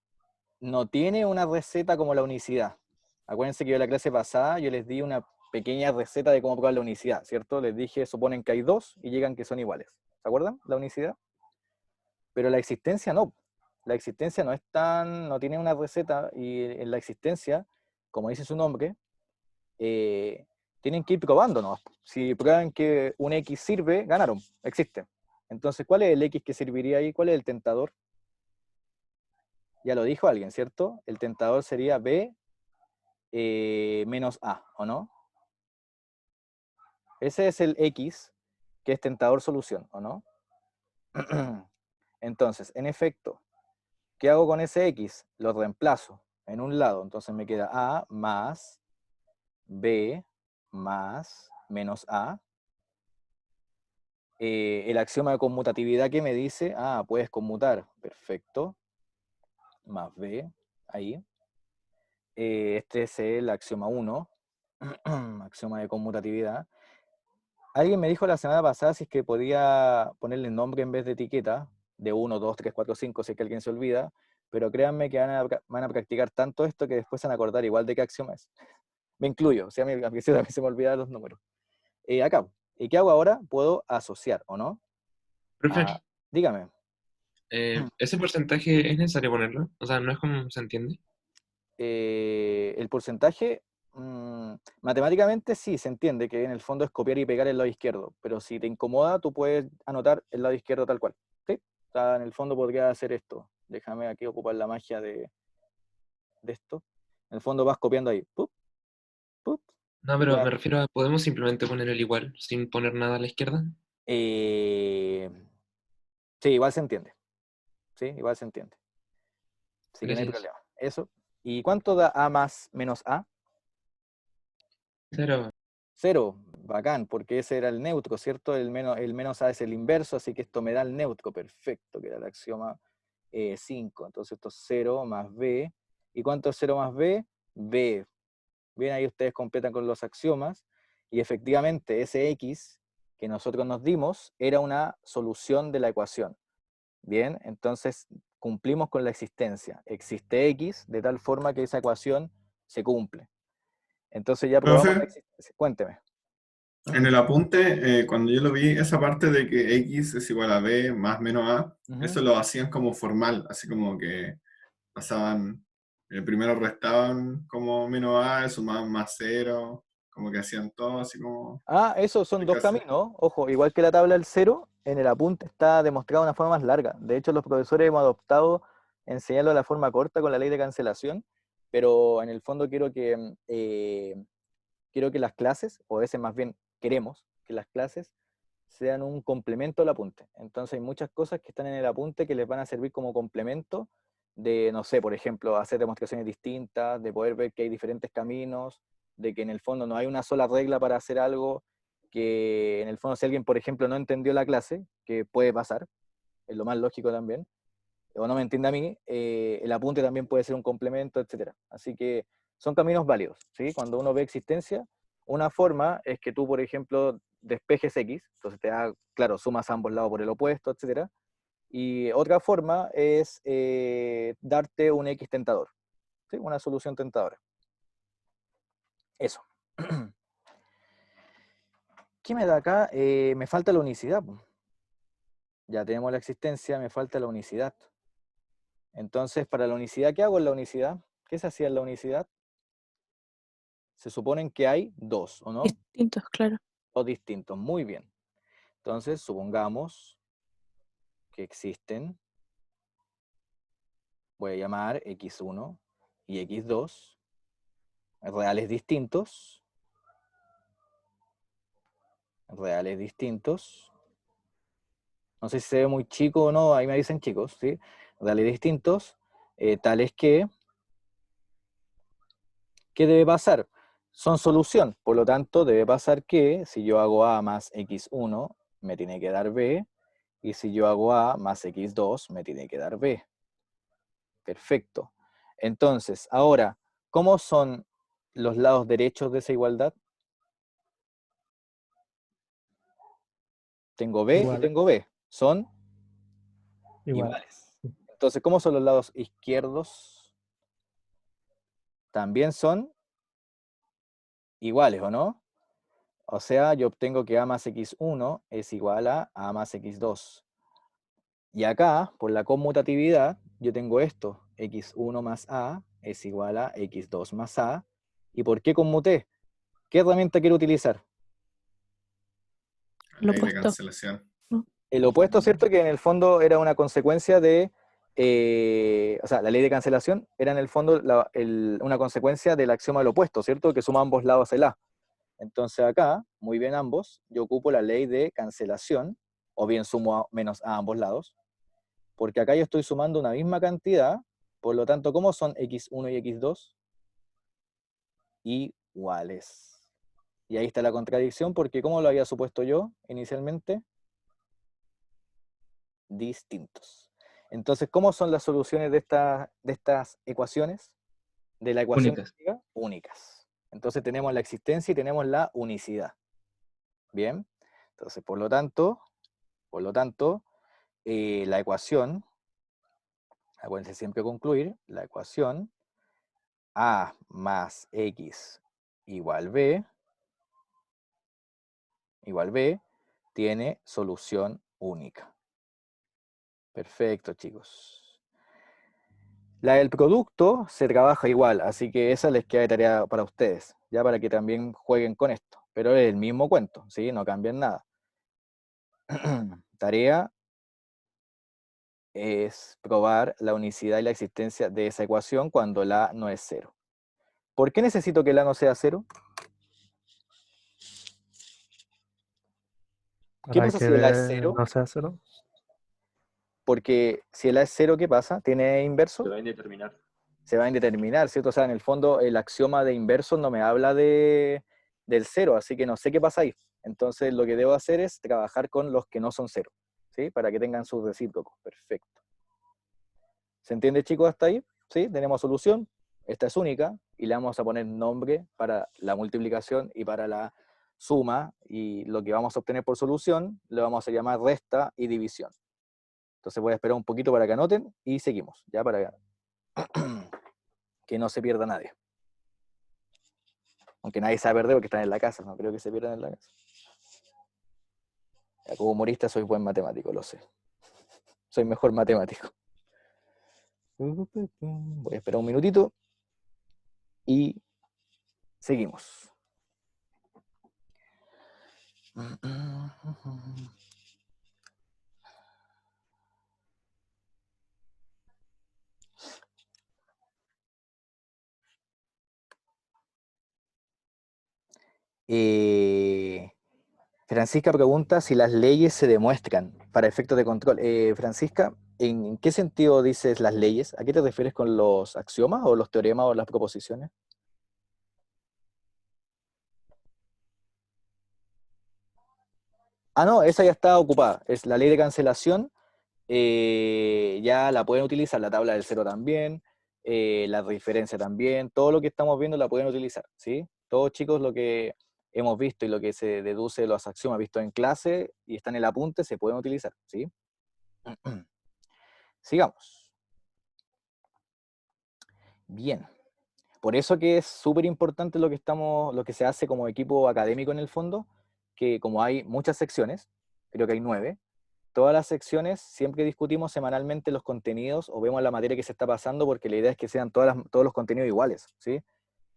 no tiene una receta como la unicidad. Acuérdense que yo en la clase pasada yo les di una pequeña receta de cómo probar la unicidad, ¿cierto? Les dije, suponen que hay dos y llegan que son iguales. ¿Se acuerdan? La unicidad. Pero la existencia no. La existencia no tiene una receta, y en la existencia, como dice su nombre, tienen que ir probando, ¿no? Si prueban que un X sirve, ganaron, existe. Entonces, ¿cuál es el X que serviría ahí? ¿Cuál es el tentador? Ya lo dijo alguien, ¿cierto? El tentador sería B menos A, ¿o no? Ese es el X, que es tentador solución, ¿o no? Entonces, en efecto, ¿qué hago con ese X? Lo reemplazo en un lado, entonces me queda A más B más menos A. El axioma de conmutatividad que me dice, puedes conmutar, perfecto, más B, ahí. Este es el axioma 1, axioma de conmutatividad. Alguien me dijo la semana pasada si es que podía ponerle nombre en vez de etiqueta, de 1, 2, 3, 4, 5, si es que alguien se olvida, pero créanme que van a practicar tanto esto que después se van a acordar igual de qué axioma es. Me incluyo, o sea, a mí también se me olvidan los números. Acá, ¿y qué hago ahora? Puedo asociar, ¿o no? Profe, Dígame. ¿ese porcentaje es necesario ponerlo? O sea, ¿no es como se entiende? El porcentaje, matemáticamente sí, se entiende que en el fondo es copiar y pegar el lado izquierdo, pero si te incomoda, tú puedes anotar el lado izquierdo tal cual, ¿sí? O sea, en el fondo podría hacer esto. Déjame aquí ocupar la magia de esto. En el fondo vas copiando ahí, ¡pup! ¡Pup! No, Y pero ya. me refiero a, ¿podemos simplemente poner el igual sin poner nada a la izquierda? Eh, sí, igual se entiende. Sí, igual se entiende. Así que no hay Gracias. problema. Eso. ¿Y cuánto da A más menos A? 0. 0, bacán, porque ese era el neutro, ¿cierto? El menos A es el inverso, así que esto me da el neutro, perfecto, que era el axioma 5. Entonces esto es 0 más B. ¿Y cuánto es 0 más B? B. Bien, ahí ustedes completan con los axiomas, y efectivamente ese X que nosotros nos dimos era una solución de la ecuación. Bien, entonces cumplimos con la existencia. Existe X de tal forma que esa ecuación se cumple. Entonces ya probamos la Profe, existencia. Cuénteme. en el apunte, cuando yo lo vi, esa parte de que X es igual a B más menos A, Ujú. eso lo hacían como formal, así como que pasaban, primero restaban como menos A, sumaban más cero, como que hacían todo así como... Esos son dos casi. caminos. Ojo, igual que la tabla del cero, en el apunte está demostrado de una forma más larga. De hecho, los profesores hemos adoptado enseñarlo de la forma corta con la ley de cancelación, pero en el fondo quiero que las clases, o a veces más bien queremos que las clases sean un complemento al apunte. Entonces hay muchas cosas que están en el apunte que les van a servir como complemento de, no sé, por ejemplo, hacer demostraciones distintas, de poder ver que hay diferentes caminos, de que en el fondo no hay una sola regla para hacer algo, que en el fondo si alguien, por ejemplo, no entendió la clase, que puede pasar, es lo más lógico también, o no me entiende a mí, el apunte también puede ser un complemento, etc. Así que son caminos válidos, ¿sí? Cuando uno ve existencia, una forma es que tú, por ejemplo, despejes X, entonces te da, claro, sumas a ambos lados por el opuesto, etc. Y otra forma es darte un X tentador, ¿sí? Una solución tentadora. Eso. ¿Qué me da acá? Me falta la unicidad. Ya tenemos la existencia, me falta la unicidad. Entonces, para la unicidad, ¿qué hago en la unicidad? ¿Qué se hacía en la unicidad? Se suponen que hay dos, ¿o no? Distintos, claro. Dos distintos, muy bien. Entonces, supongamos que existen, voy a llamar x1 y x2, reales distintos, no sé si se ve muy chico o no, ahí me dicen chicos, ¿sí? Reales distintos, tales que, ¿qué debe pasar? Son solución, por lo tanto, debe pasar que si yo hago a más x1, me tiene que dar b, y si yo hago a más x2, me tiene que dar b. Perfecto. Entonces, ahora, ¿cómo son los lados derechos de esa igualdad? Tengo b y Igual, tengo b. Son igual. iguales. Entonces, ¿cómo son los lados izquierdos? También son iguales, ¿o no? O sea, yo obtengo que a más x1 es igual a más x2. Y acá, por la conmutatividad, yo tengo esto. x1 más a es igual a x2 más a. ¿Y por qué conmuté? ¿Qué herramienta quiero utilizar? Lo Ley de opuesto. cancelación. El opuesto, ¿cierto? Que en el fondo era una consecuencia de, o sea, la ley de cancelación era en el fondo una consecuencia del axioma del opuesto, ¿cierto? Que suma ambos lados el A. Entonces acá, muy bien ambos, yo ocupo la ley de cancelación, o bien sumo menos a ambos lados, porque acá yo estoy sumando una misma cantidad, por lo tanto, ¿cómo son x1 y x2? Iguales. Y ahí está la contradicción, porque ¿cómo lo había supuesto yo inicialmente? Distintos. Entonces, ¿cómo son las soluciones de estas ecuaciones? De la ecuación Únicas. griega, únicas. Entonces tenemos la existencia y tenemos la unicidad. Bien. Entonces, por lo tanto, la ecuación, acuérdense siempre concluir, la ecuación a más x igual B, tiene solución única. Perfecto, chicos. La del producto se trabaja igual, así que esa les queda de tarea para ustedes, ya para que también jueguen con esto. Pero es el mismo cuento, ¿sí? No cambian nada. Tarea es probar la unicidad y la existencia de esa ecuación cuando la no es 0. ¿Por qué necesito que la no sea 0? ¿Qué Para pasa que si la es 0? no sea cero. Porque si la es 0, ¿qué pasa? ¿Tiene inverso? Se va a indeterminar. Se va a indeterminar, ¿cierto? O sea, en el fondo el axioma de inverso no me habla del 0, así que no sé qué pasa ahí. Entonces lo que debo hacer es trabajar con los que no son 0, ¿sí? Para que tengan sus recíprocos. Perfecto. ¿Se entiende, chicos, hasta ahí? ¿Sí? Tenemos solución. Esta es única y le vamos a poner nombre para la multiplicación y para la suma, y lo que vamos a obtener por solución le vamos a llamar resta y división. Entonces voy a esperar un poquito para que anoten y seguimos, ya para que no se pierda nadie. Aunque nadie se va a perder porque están en la casa, no creo que se pierdan en la casa. Ya, como humorista soy buen matemático, lo sé. Soy mejor matemático. Voy a esperar un minutito y seguimos. Francisca pregunta si las leyes se demuestran para efectos de control. Francisca, ¿en qué sentido dices las leyes? ¿A qué te refieres con los axiomas o los teoremas o las proposiciones? Ah, no, esa ya está ocupada. Es la ley de cancelación. Ya la pueden utilizar, la tabla del cero también, la diferencia también, todo lo que estamos viendo la pueden utilizar, ¿sí? Todos, chicos, lo que hemos visto y lo que se deduce de los axiomas vistos en clase y está en el apunte se pueden utilizar, ¿sí? Sigamos. Bien. Por eso que es súper importante lo que se hace como equipo académico en el fondo, que como hay muchas secciones, creo que hay 9, todas las secciones siempre discutimos semanalmente los contenidos o vemos la materia que se está pasando, porque la idea es que sean todos los contenidos iguales, ¿sí?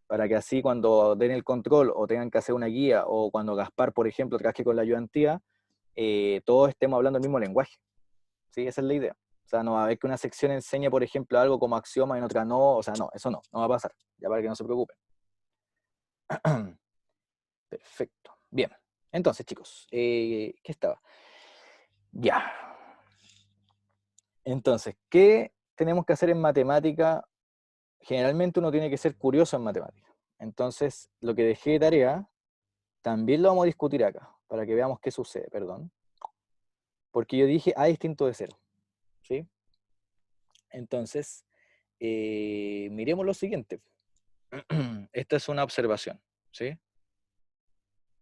Para que así cuando den el control o tengan que hacer una guía, o cuando Gaspar, por ejemplo, trabaje con la ayudantía, todos estemos hablando el mismo lenguaje, ¿sí? Esa es la idea. O sea, no va a haber que una sección enseñe, por ejemplo, algo como axioma y en otra no, o sea, no, eso no va a pasar, ya para que no se preocupen. Perfecto. Bien. Entonces, chicos, ¿qué estaba? Ya. Entonces, ¿qué tenemos que hacer en matemática? Generalmente uno tiene que ser curioso en matemática. Entonces, lo que dejé de tarea, también lo vamos a discutir acá, para que veamos qué sucede, perdón. Porque yo dije A distinto de 0, ¿sí? Entonces, miremos lo siguiente. Esta es una observación, ¿sí?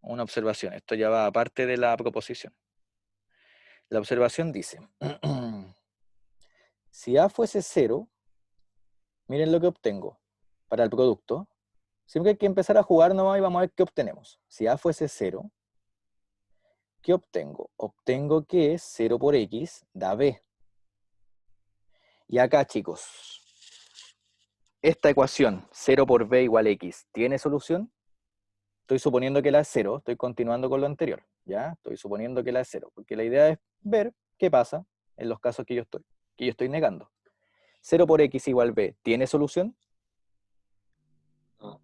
Una observación. Esto ya va aparte de la proposición. La observación dice, si A fuese 0, miren lo que obtengo para el producto. Siempre hay que empezar a jugar nomás y vamos a ver qué obtenemos. Si A fuese 0, ¿qué obtengo? Obtengo que 0 por X da B. Y acá, chicos, esta ecuación, 0 por B igual X, ¿tiene solución? Estoy suponiendo que la es 0, estoy continuando con lo anterior, ¿ya? Estoy suponiendo que la es 0, porque la idea es ver qué pasa en los casos que yo estoy negando. 0 por X igual B, ¿tiene solución? No.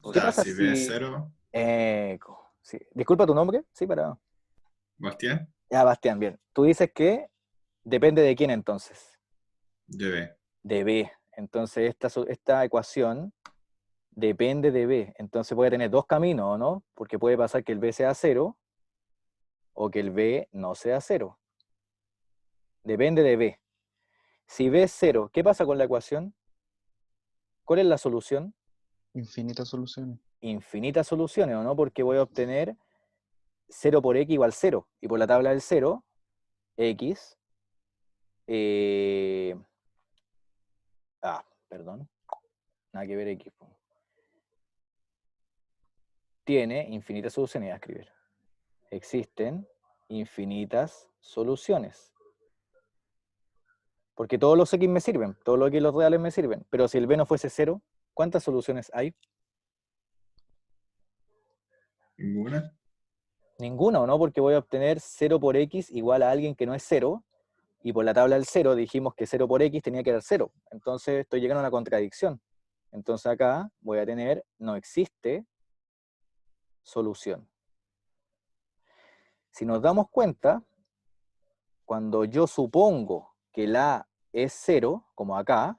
O ¿Qué sea, pasa si B es si... 0, sí. Disculpa tu nombre, ¿sí? Para... Bastián, Ya, Bastián, bien. Tú dices que depende de quién entonces. de B. De B. Entonces esta ecuación depende de B. Entonces puede tener dos caminos, ¿o no? Porque puede pasar que el B sea 0 o que el B no sea 0. Depende de B. Si B es 0, ¿qué pasa con la ecuación? ¿Cuál es la solución? Infinitas soluciones. Infinitas soluciones, ¿o no? Porque voy a obtener 0 por X igual 0. Y por la tabla del 0, X... perdón. Nada que ver X. tiene infinitas soluciones. Voy a escribir. Existen infinitas soluciones. Porque todos los X me sirven, todos los X los reales me sirven. Pero si el B no fuese 0, ¿cuántas soluciones hay? Ninguna. Ninguna, ¿o no? Porque voy a obtener 0 por X igual a alguien que no es 0. Y por la tabla del 0 dijimos que 0 por X tenía que dar 0. Entonces estoy llegando a una contradicción. Entonces acá voy a tener, no existe solución. Si nos damos cuenta, cuando yo supongo que la A es 0, como acá,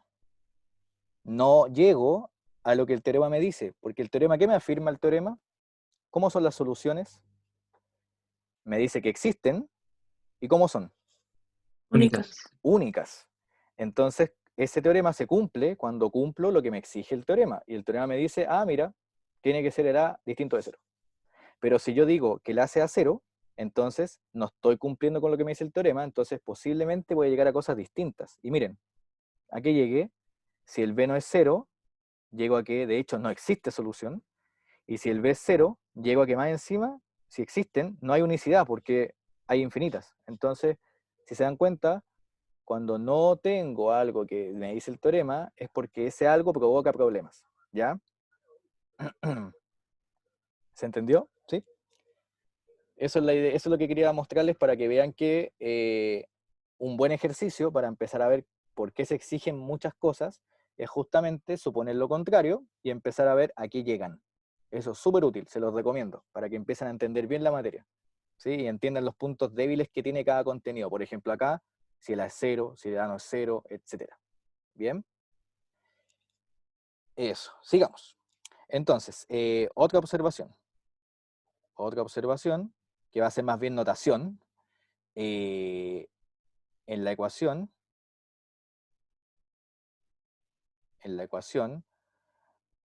no llego a lo que el teorema me dice. Porque el teorema, ¿qué me afirma el teorema? ¿Cómo son las soluciones? Me dice que existen. ¿Y cómo son? Únicas. Únicas. Entonces, ese teorema se cumple cuando cumplo lo que me exige el teorema. Y el teorema me dice, ah, mira, tiene que ser el A distinto de 0. Pero si yo digo que el A sea 0, entonces no estoy cumpliendo con lo que me dice el teorema, entonces posiblemente voy a llegar a cosas distintas. Y miren, ¿a qué llegué? Si el B no es 0, llego a que de hecho no existe solución. Y si el B es 0, llego a que más encima, si existen, no hay unicidad porque hay infinitas. Entonces, si se dan cuenta, cuando no tengo algo que me dice el teorema, es porque ese algo provoca problemas. ¿Ya? ¿Se entendió? ¿Sí? Eso es la idea, eso es lo que quería mostrarles para que vean que un buen ejercicio para empezar a ver por qué se exigen muchas cosas es justamente suponer lo contrario y empezar a ver a qué llegan. Eso es súper útil, se los recomiendo, para que empiecen a entender bien la materia, ¿sí? Y entiendan los puntos débiles que tiene cada contenido. Por ejemplo, acá, si el A es 0, si el A no es 0, etc. ¿Bien? Eso, sigamos. Entonces, otra observación. Otra observación, que va a ser más bien notación. En la ecuación,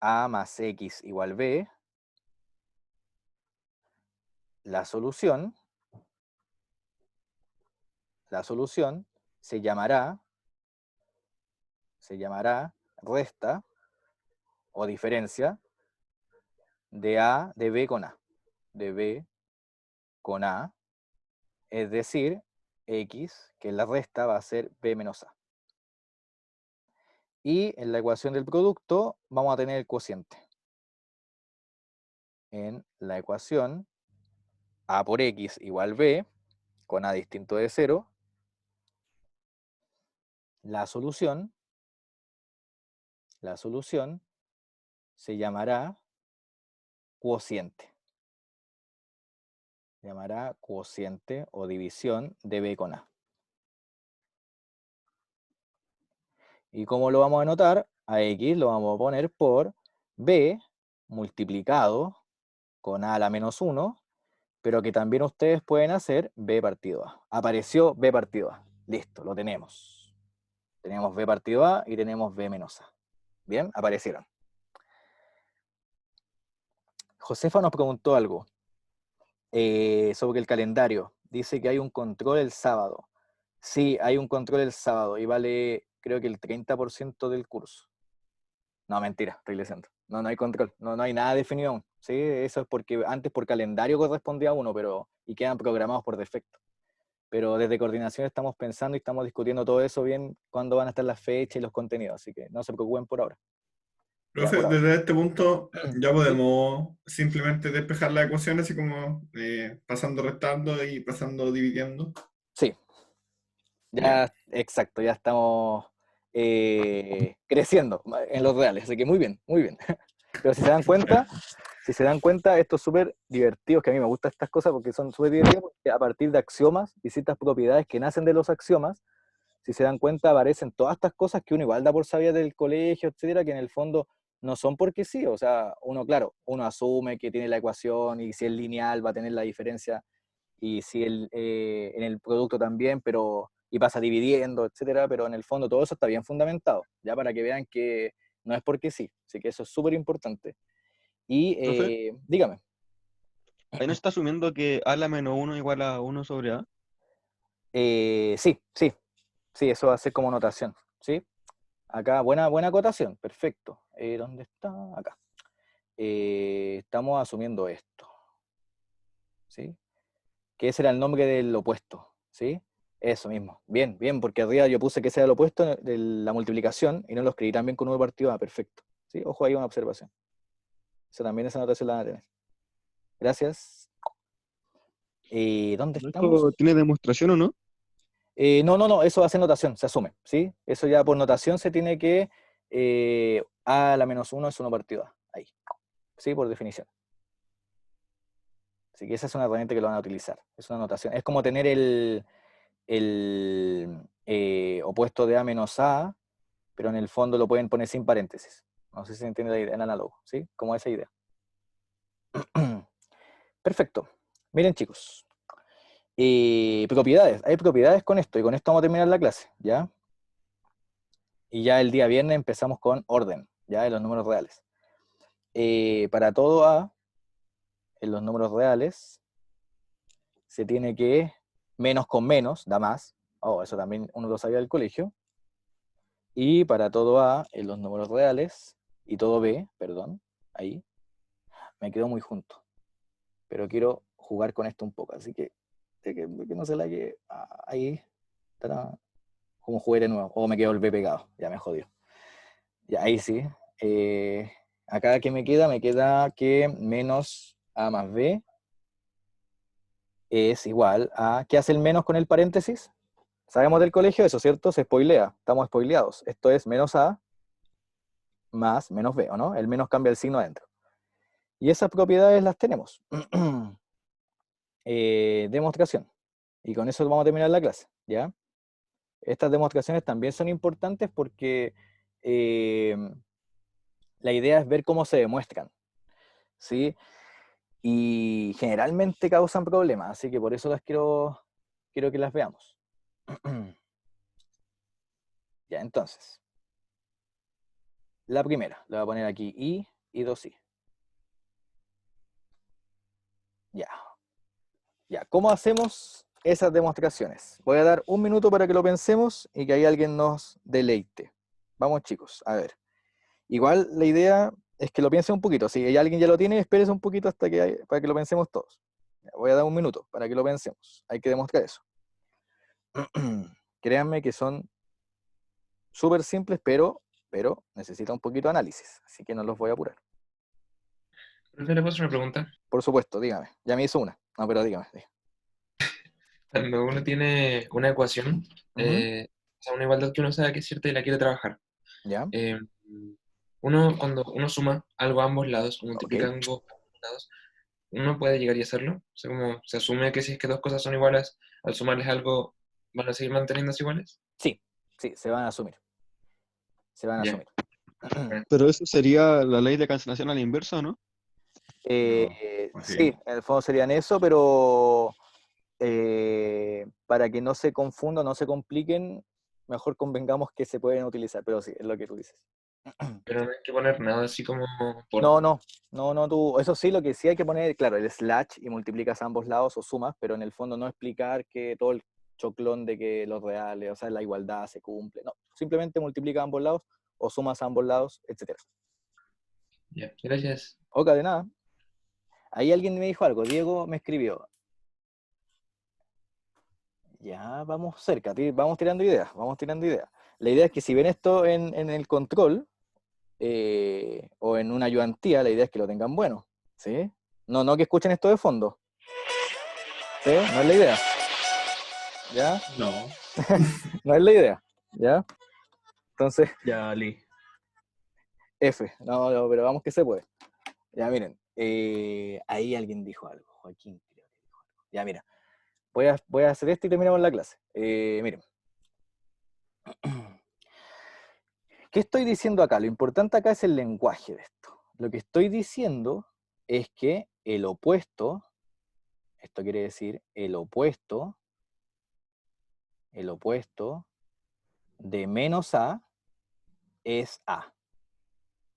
A más X igual B, la solución se llamará resta o diferencia de B con A. De B con A, es decir, X, que es la resta, va a ser B menos A. Y en la ecuación del producto vamos a tener el cociente. En la ecuación, A por X igual B, con A distinto de 0, la solución se llamará cociente. Se llamará cociente o división de B con A. ¿Y cómo lo vamos a anotar? A X lo vamos a poner por B multiplicado con A a la menos 1, pero que también ustedes pueden hacer B partido A. Apareció B partido A. Listo, lo tenemos. Tenemos B partido A y tenemos B menos A. Bien, aparecieron. Josefa nos preguntó algo sobre el calendario. Dice que hay un control el sábado. Sí, hay un control el sábado y vale, creo que el 30% del curso. No, mentira, estoy leyendo. No, no hay control. No, no hay nada definido aún. Sí, eso es porque antes por calendario correspondía a uno, y quedan programados por defecto. Pero desde coordinación estamos pensando y estamos discutiendo todo eso bien, cuándo van a estar las fechas y los contenidos. Así que no se preocupen por ahora. Ya, Profe, por ahora. desde este punto ya ¿Sí? podemos simplemente despejar la ecuación así como pasando restando y pasando dividiendo. Sí. Ya, exacto, ya estamos creciendo en los reales, así que muy bien, muy bien. Pero si se dan cuenta, esto es súper divertido, que a mí me gustan estas cosas porque son súper divertidas, porque a partir de axiomas y ciertas propiedades que nacen de los axiomas, si se dan cuenta, aparecen todas estas cosas que uno igual da por sabidas del colegio, etcétera, que en el fondo no son porque sí. O sea, uno, claro, uno asume que tiene la ecuación y si es lineal va a tener la diferencia y si en el producto también, y pasa dividiendo, etcétera, pero en el fondo todo eso está bien fundamentado, ya para que vean que no es porque sí, así que eso es súper importante. Y Profe, dígame. ahí nos está asumiendo que A a la menos 1 igual a 1 sobre A. Sí, eso va a ser como notación, ¿sí? Acá, buena acotación, perfecto. ¿Dónde está? Acá. estamos asumiendo esto, ¿sí? Que ese era el nombre del opuesto, ¿sí? Eso mismo. Bien, bien, porque arriba yo puse que ese era el opuesto de la multiplicación y no lo escribí también con 1 partido A, perfecto. ¿Sí? Ojo, ahí una observación. Eso también, esa anotación la van a tener. Gracias. ¿Dónde estamos? ¿Esto tiene demostración o no? No, eso va a ser notación, se asume, ¿sí? Eso ya por notación se tiene que A a la -1 es 1 partido A, ahí, ¿sí? Por definición. Así que esa es una herramienta que lo van a utilizar, es una notación. Es como tener el opuesto de A menos A, pero en el fondo lo pueden poner sin paréntesis. No sé si se entiende la idea en análogo, ¿sí? Como esa idea. Perfecto. Miren, chicos. Propiedades. Hay propiedades con esto, y con esto vamos a terminar la clase, ¿ya? Y ya el día viernes empezamos con orden, ¿ya? De los números reales. Para todo A, en los números reales, se tiene que menos con menos, da más. Oh, eso también uno lo sabía del colegio. Y para todo A, en los números reales, y todo B, perdón, ahí, me quedo muy junto. Pero quiero jugar con esto un poco, así que no se la que ahí, tará, como jugué de nuevo, o me quedo el B pegado, ya me jodió. Ya, ahí sí. Acá que me queda que menos A más B es igual a, ¿qué hace el menos con el paréntesis? Sabemos del colegio eso, ¿cierto? Se spoilea, estamos spoileados. Esto es menos A más menos B, ¿o no? El menos cambia el signo adentro. Y esas propiedades las tenemos. Demostración. Y con eso vamos a terminar la clase, ¿ya? Estas demostraciones también son importantes porque la idea es ver cómo se demuestran, ¿sí? Y generalmente causan problemas, así que por eso las quiero que las veamos. Ya, entonces. La primera, le voy a poner aquí I y 2I. Ya. Ya, ¿cómo hacemos esas demostraciones? Voy a dar un minuto para que lo pensemos y que ahí alguien nos deleite. Vamos, chicos, a ver. Igual la idea es que lo piensen un poquito. Si hay alguien ya lo tiene, espérese un poquito para que lo pensemos todos. Ya, voy a dar un minuto para que lo pensemos. Hay que demostrar eso. Créanme que son súper simples, pero necesita un poquito de análisis. Así que no los voy a apurar. Profe, ¿le puedo hacer una pregunta? Por supuesto, dígame. Ya me hizo una. No, pero dígame. Cuando uno tiene una ecuación, o sea, una igualdad que uno sabe que es cierta y la quiere trabajar, ¿Ya? eh, cuando uno suma algo a ambos lados, o multiplica Ok. algo a ambos lados, uno puede llegar y hacerlo. O sea, como se asume que si es que dos cosas son iguales, al sumarles algo, van a seguir manteniéndose iguales. Sí, se van a asumir. Se van a Ya. asumir. Pero eso sería la ley de cancelación a la inversa, ¿no? Así. Sí, en el fondo serían eso, pero para que no se confundan, no se compliquen, mejor convengamos que se pueden utilizar, pero sí, es lo que tú dices. Pero no hay que poner nada así como por... No, tú, eso sí, lo que sí hay que poner, claro, el slash y multiplicas a ambos lados o sumas, pero en el fondo no explicar que todo el choclón de que los reales, o sea, la igualdad se cumple, no, simplemente multiplica a ambos lados o sumas a ambos lados, etc. Ya, gracias. Ok, de nada. Ahí alguien me dijo algo, Diego me escribió. Ya, vamos cerca, vamos tirando ideas, vamos tirando ideas. La idea es que si ven esto en el control o en una ayudantía, la idea es que lo tengan bueno, ¿sí? No que escuchen esto de fondo, ¿sí? No es la idea, ¿ya? No. No es la idea, ¿ya? Entonces, Ya, Lee. F, no, pero vamos que se puede. Ya, miren, ahí alguien dijo algo, Joaquín creo que dijo algo. Ya, mira, voy a hacer esto y terminamos la clase. Miren. ¿Qué estoy diciendo acá? Lo importante acá es el lenguaje de esto. Lo que estoy diciendo es que el opuesto, esto quiere decir el opuesto de menos A es A.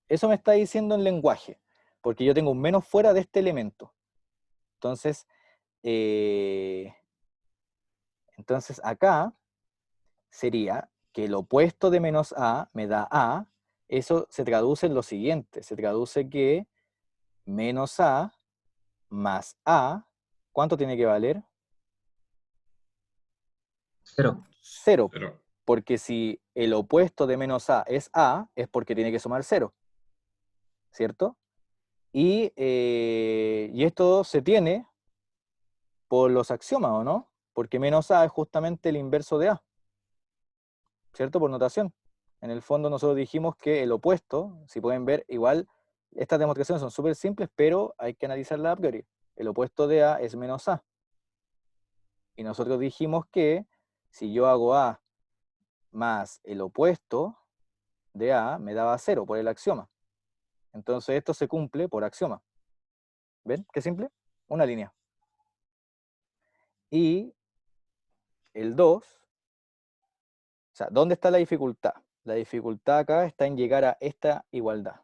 Eso me está diciendo el lenguaje, porque yo tengo un menos fuera de este elemento. Entonces acá sería que el opuesto de menos A me da A. Eso se traduce en lo siguiente, se traduce que menos A más A, ¿cuánto tiene que valer? 0. 0. Pero, Porque si el opuesto de menos A es A, es porque tiene que sumar 0, ¿cierto? Y esto se tiene por los axiomas, ¿o no? Porque menos A es justamente el inverso de A, ¿cierto? Por notación. En el fondo nosotros dijimos que el opuesto, si pueden ver, igual estas demostraciones son súper simples, pero hay que analizarlas a priori. El opuesto de A es menos A. Y nosotros dijimos que si yo hago A más el opuesto de A, me daba 0 por el axioma. Entonces esto se cumple por axioma. ¿Ven? ¿Qué simple? Una línea. Y el 2, o sea, ¿dónde está la dificultad? La dificultad acá está en llegar a esta igualdad.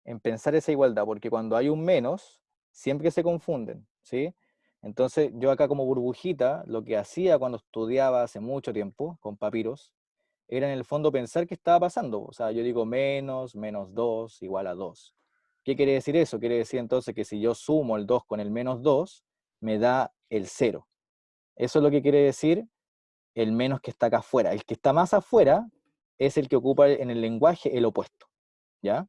En pensar esa igualdad, porque cuando hay un menos, siempre se confunden, ¿sí? Entonces yo acá como burbujita, lo que hacía cuando estudiaba hace mucho tiempo, con papiros, era en el fondo pensar qué estaba pasando. O sea, yo digo menos 2 igual a 2. ¿Qué quiere decir eso? Quiere decir entonces que si yo sumo el 2 con el menos 2, me da el 0. Eso es lo que quiere decir el menos que está acá afuera. El que está más afuera es el que ocupa en el lenguaje el opuesto, ¿ya?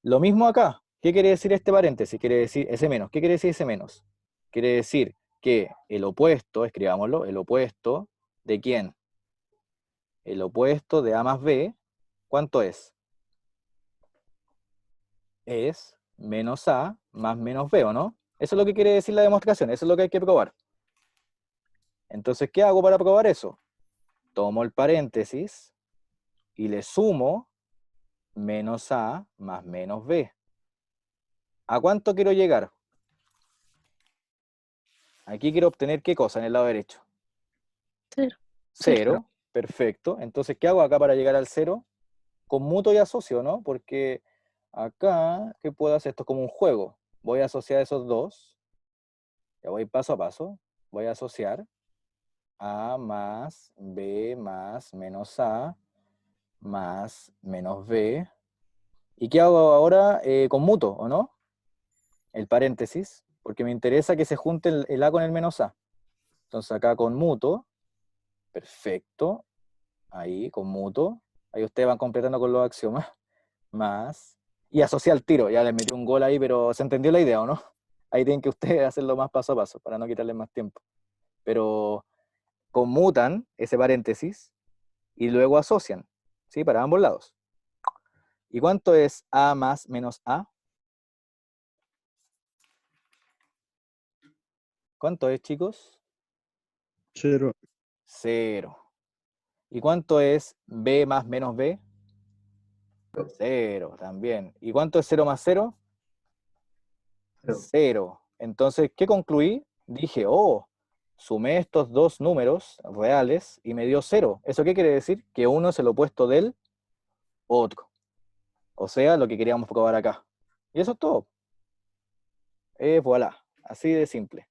Lo mismo acá. ¿Qué quiere decir este paréntesis? Quiere decir ese menos. ¿Qué quiere decir ese menos? Quiere decir que el opuesto, escribámoslo, el opuesto ¿de quién? El opuesto de A más B, ¿cuánto es? Es menos A más menos B, ¿o no? Eso es lo que quiere decir la demostración, eso es lo que hay que probar. Entonces, ¿qué hago para probar eso? Tomo el paréntesis y le sumo menos A más menos B. ¿A cuánto quiero llegar? Aquí quiero obtener ¿qué cosa en el lado derecho? 0. 0, perfecto. Entonces, ¿qué hago acá para llegar al 0? Conmuto y asocio, ¿no? Porque acá, ¿qué puedo hacer? Esto es como un juego. Voy a asociar esos dos. Ya voy paso a paso. Voy a asociar A más B más menos A más menos B. ¿Y qué hago ahora? Conmuto, ¿o no? El paréntesis, porque me interesa que se junte el A con el menos A. Entonces acá conmuto. Perfecto. Ahí, conmuto. Ahí ustedes van completando con los axiomas. Más. Y asociar el tiro. Ya les metí un gol ahí, pero se entendió la idea, ¿o no? Ahí tienen que ustedes hacerlo más paso a paso, para no quitarles más tiempo. Pero conmutan ese paréntesis y luego asocian, ¿sí? Para ambos lados. ¿Y cuánto es A más menos A? ¿Cuánto es, chicos? 0. 0. ¿Y cuánto es B más menos B? 0 también. ¿Y cuánto es 0 más 0? 0. Entonces, ¿qué concluí? Dije, oh, sumé estos dos números reales y me dio 0. ¿Eso qué quiere decir? Que uno es el opuesto del otro. O sea, lo que queríamos probar acá. Y eso es todo. Voilà. Así de simple.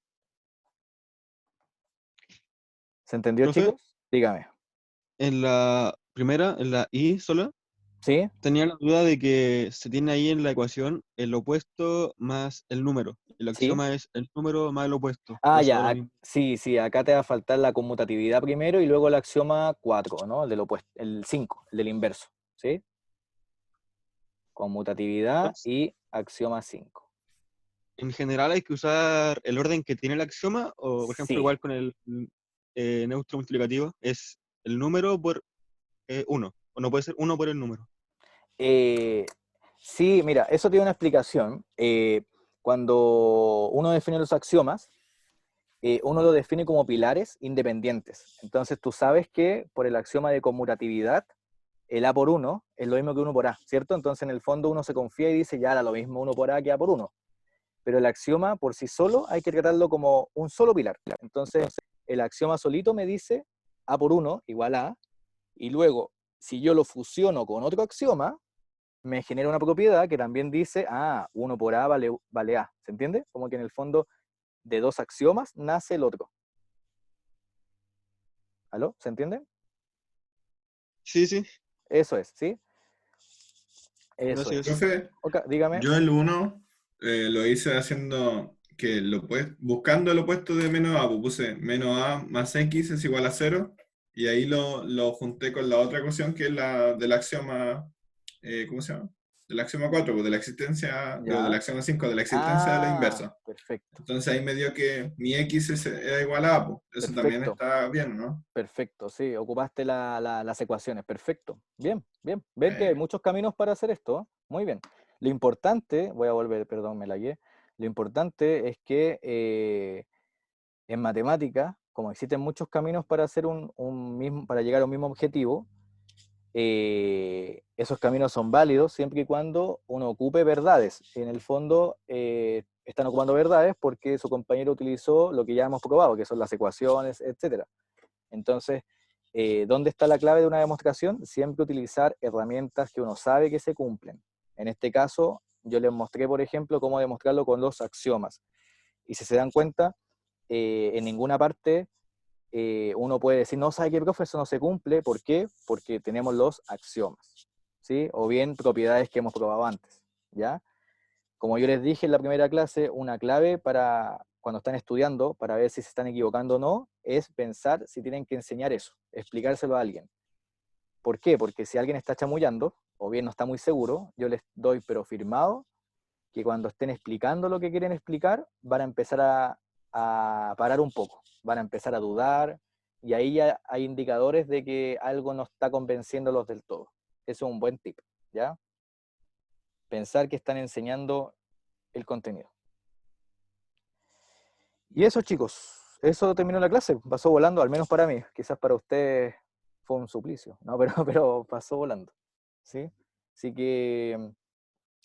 ¿Se entendió, Profe, chicos? Dígame. en la primera, en la I sola, ¿Sí? tenía la duda de que se tiene ahí en la ecuación el opuesto más el número. El ¿Sí? axioma es el número más el opuesto. Ah, ¿O eso da ya. lo mismo? Sí, sí. Acá te va a faltar la conmutatividad primero y luego el axioma 4, ¿no? El del opuesto. El 5, el del inverso. ¿Sí? Conmutatividad Entonces, y axioma 5. en general hay que usar el orden que tiene el axioma, o por ejemplo, Sí. igual con el neutro multiplicativo, es el número por 1, o no puede ser 1 por el número. Eh, sí, mira, eso tiene una explicación. Cuando uno define los axiomas, uno lo define como pilares independientes. Entonces tú sabes que por el axioma de conmutatividad, el A por 1 es lo mismo que 1 por A, ¿cierto? Entonces en el fondo uno se confía y dice, ya era lo mismo 1 por A que A por 1. Pero el axioma por sí solo hay que tratarlo como un solo pilar. Entonces el axioma solito me dice A por 1 igual a A, y luego si yo lo fusiono con otro axioma, me genera una propiedad que también dice, 1 por A vale A. ¿Se entiende? Como que en el fondo de dos axiomas nace el otro. ¿Aló? ¿Se entiende? Sí, sí. Eso es, ¿sí? Eso es. Gracias. Profe, Ok, dígame. yo el 1 lo hice haciendo que buscando el opuesto de menos a, pues puse menos a más x es igual a 0, y ahí lo junté con la otra ecuación que es la del axioma, ¿cómo se llama? Del axioma 4, pues de la existencia, digo, del Ya. axioma 5, de la existencia de la inversa. Perfecto. Entonces ahí me dio que mi x era igual a A, pues. Eso también Perfecto. está bien, ¿no? Perfecto, sí, ocupaste las ecuaciones, perfecto. Bien, bien. Ven que hay muchos caminos para hacer esto, ¿eh? Muy bien. Lo importante, voy a volver, perdón, me lagué. Lo importante es que en matemática, como existen muchos caminos para hacer para llegar a un mismo objetivo, esos caminos son válidos siempre y cuando uno ocupe verdades. En el fondo, están ocupando verdades porque su compañero utilizó lo que ya hemos probado, que son las ecuaciones, etcétera. Entonces, ¿dónde está la clave de una demostración? Siempre utilizar herramientas que uno sabe que se cumplen. En este caso, yo les mostré, por ejemplo, cómo demostrarlo con los axiomas. Y si se dan cuenta, en ninguna parte uno puede decir, no, ¿sabe qué, profe? Eso no se cumple. ¿Por qué? Porque tenemos los axiomas, ¿sí? O bien propiedades que hemos probado antes, ¿ya? Como yo les dije en la primera clase, una clave para cuando están estudiando, para ver si se están equivocando o no, es pensar si tienen que enseñar eso, explicárselo a alguien. ¿Por qué? Porque si alguien está chamullando, o bien no está muy seguro, yo les doy pero firmado que cuando estén explicando lo que quieren explicar, van a empezar a parar un poco, van a empezar a dudar, y ahí ya hay indicadores de que algo no está convenciéndolos del todo. Eso es un buen tip, ¿ya? Pensar que están enseñando el contenido. Y eso, chicos, eso terminó la clase, pasó volando, al menos para mí, quizás para ustedes fue un suplicio, ¿no? Pero pasó volando, ¿sí? Así que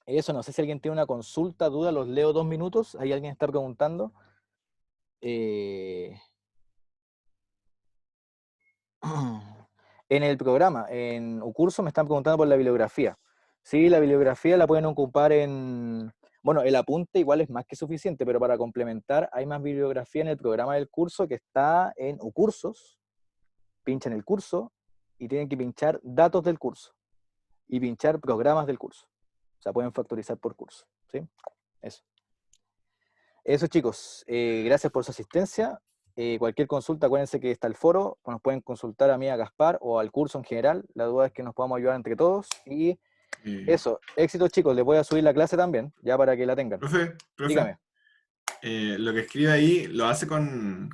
eso, no sé si alguien tiene una consulta, duda, los leo 2 minutos, ahí alguien está preguntando. En el programa, en Ucurso, me están preguntando por la bibliografía. Sí, la bibliografía la pueden ocupar en... Bueno, el apunte igual es más que suficiente, pero para complementar hay más bibliografía en el programa del curso que está en Ucursos. Pinchan el curso y tienen que pinchar datos del curso y pinchar programas del curso. O sea, pueden factorizar por curso, ¿sí? Eso. Eso, chicos. Gracias por su asistencia. Cualquier consulta, acuérdense que está el foro. Nos pueden consultar a mí, a Gaspar, o al curso en general. La duda es que nos podamos ayudar entre todos. Y eso. Éxito, chicos. Les voy a subir la clase también, ya para que la tengan. Profe, Dígame. lo que escribe ahí lo hace con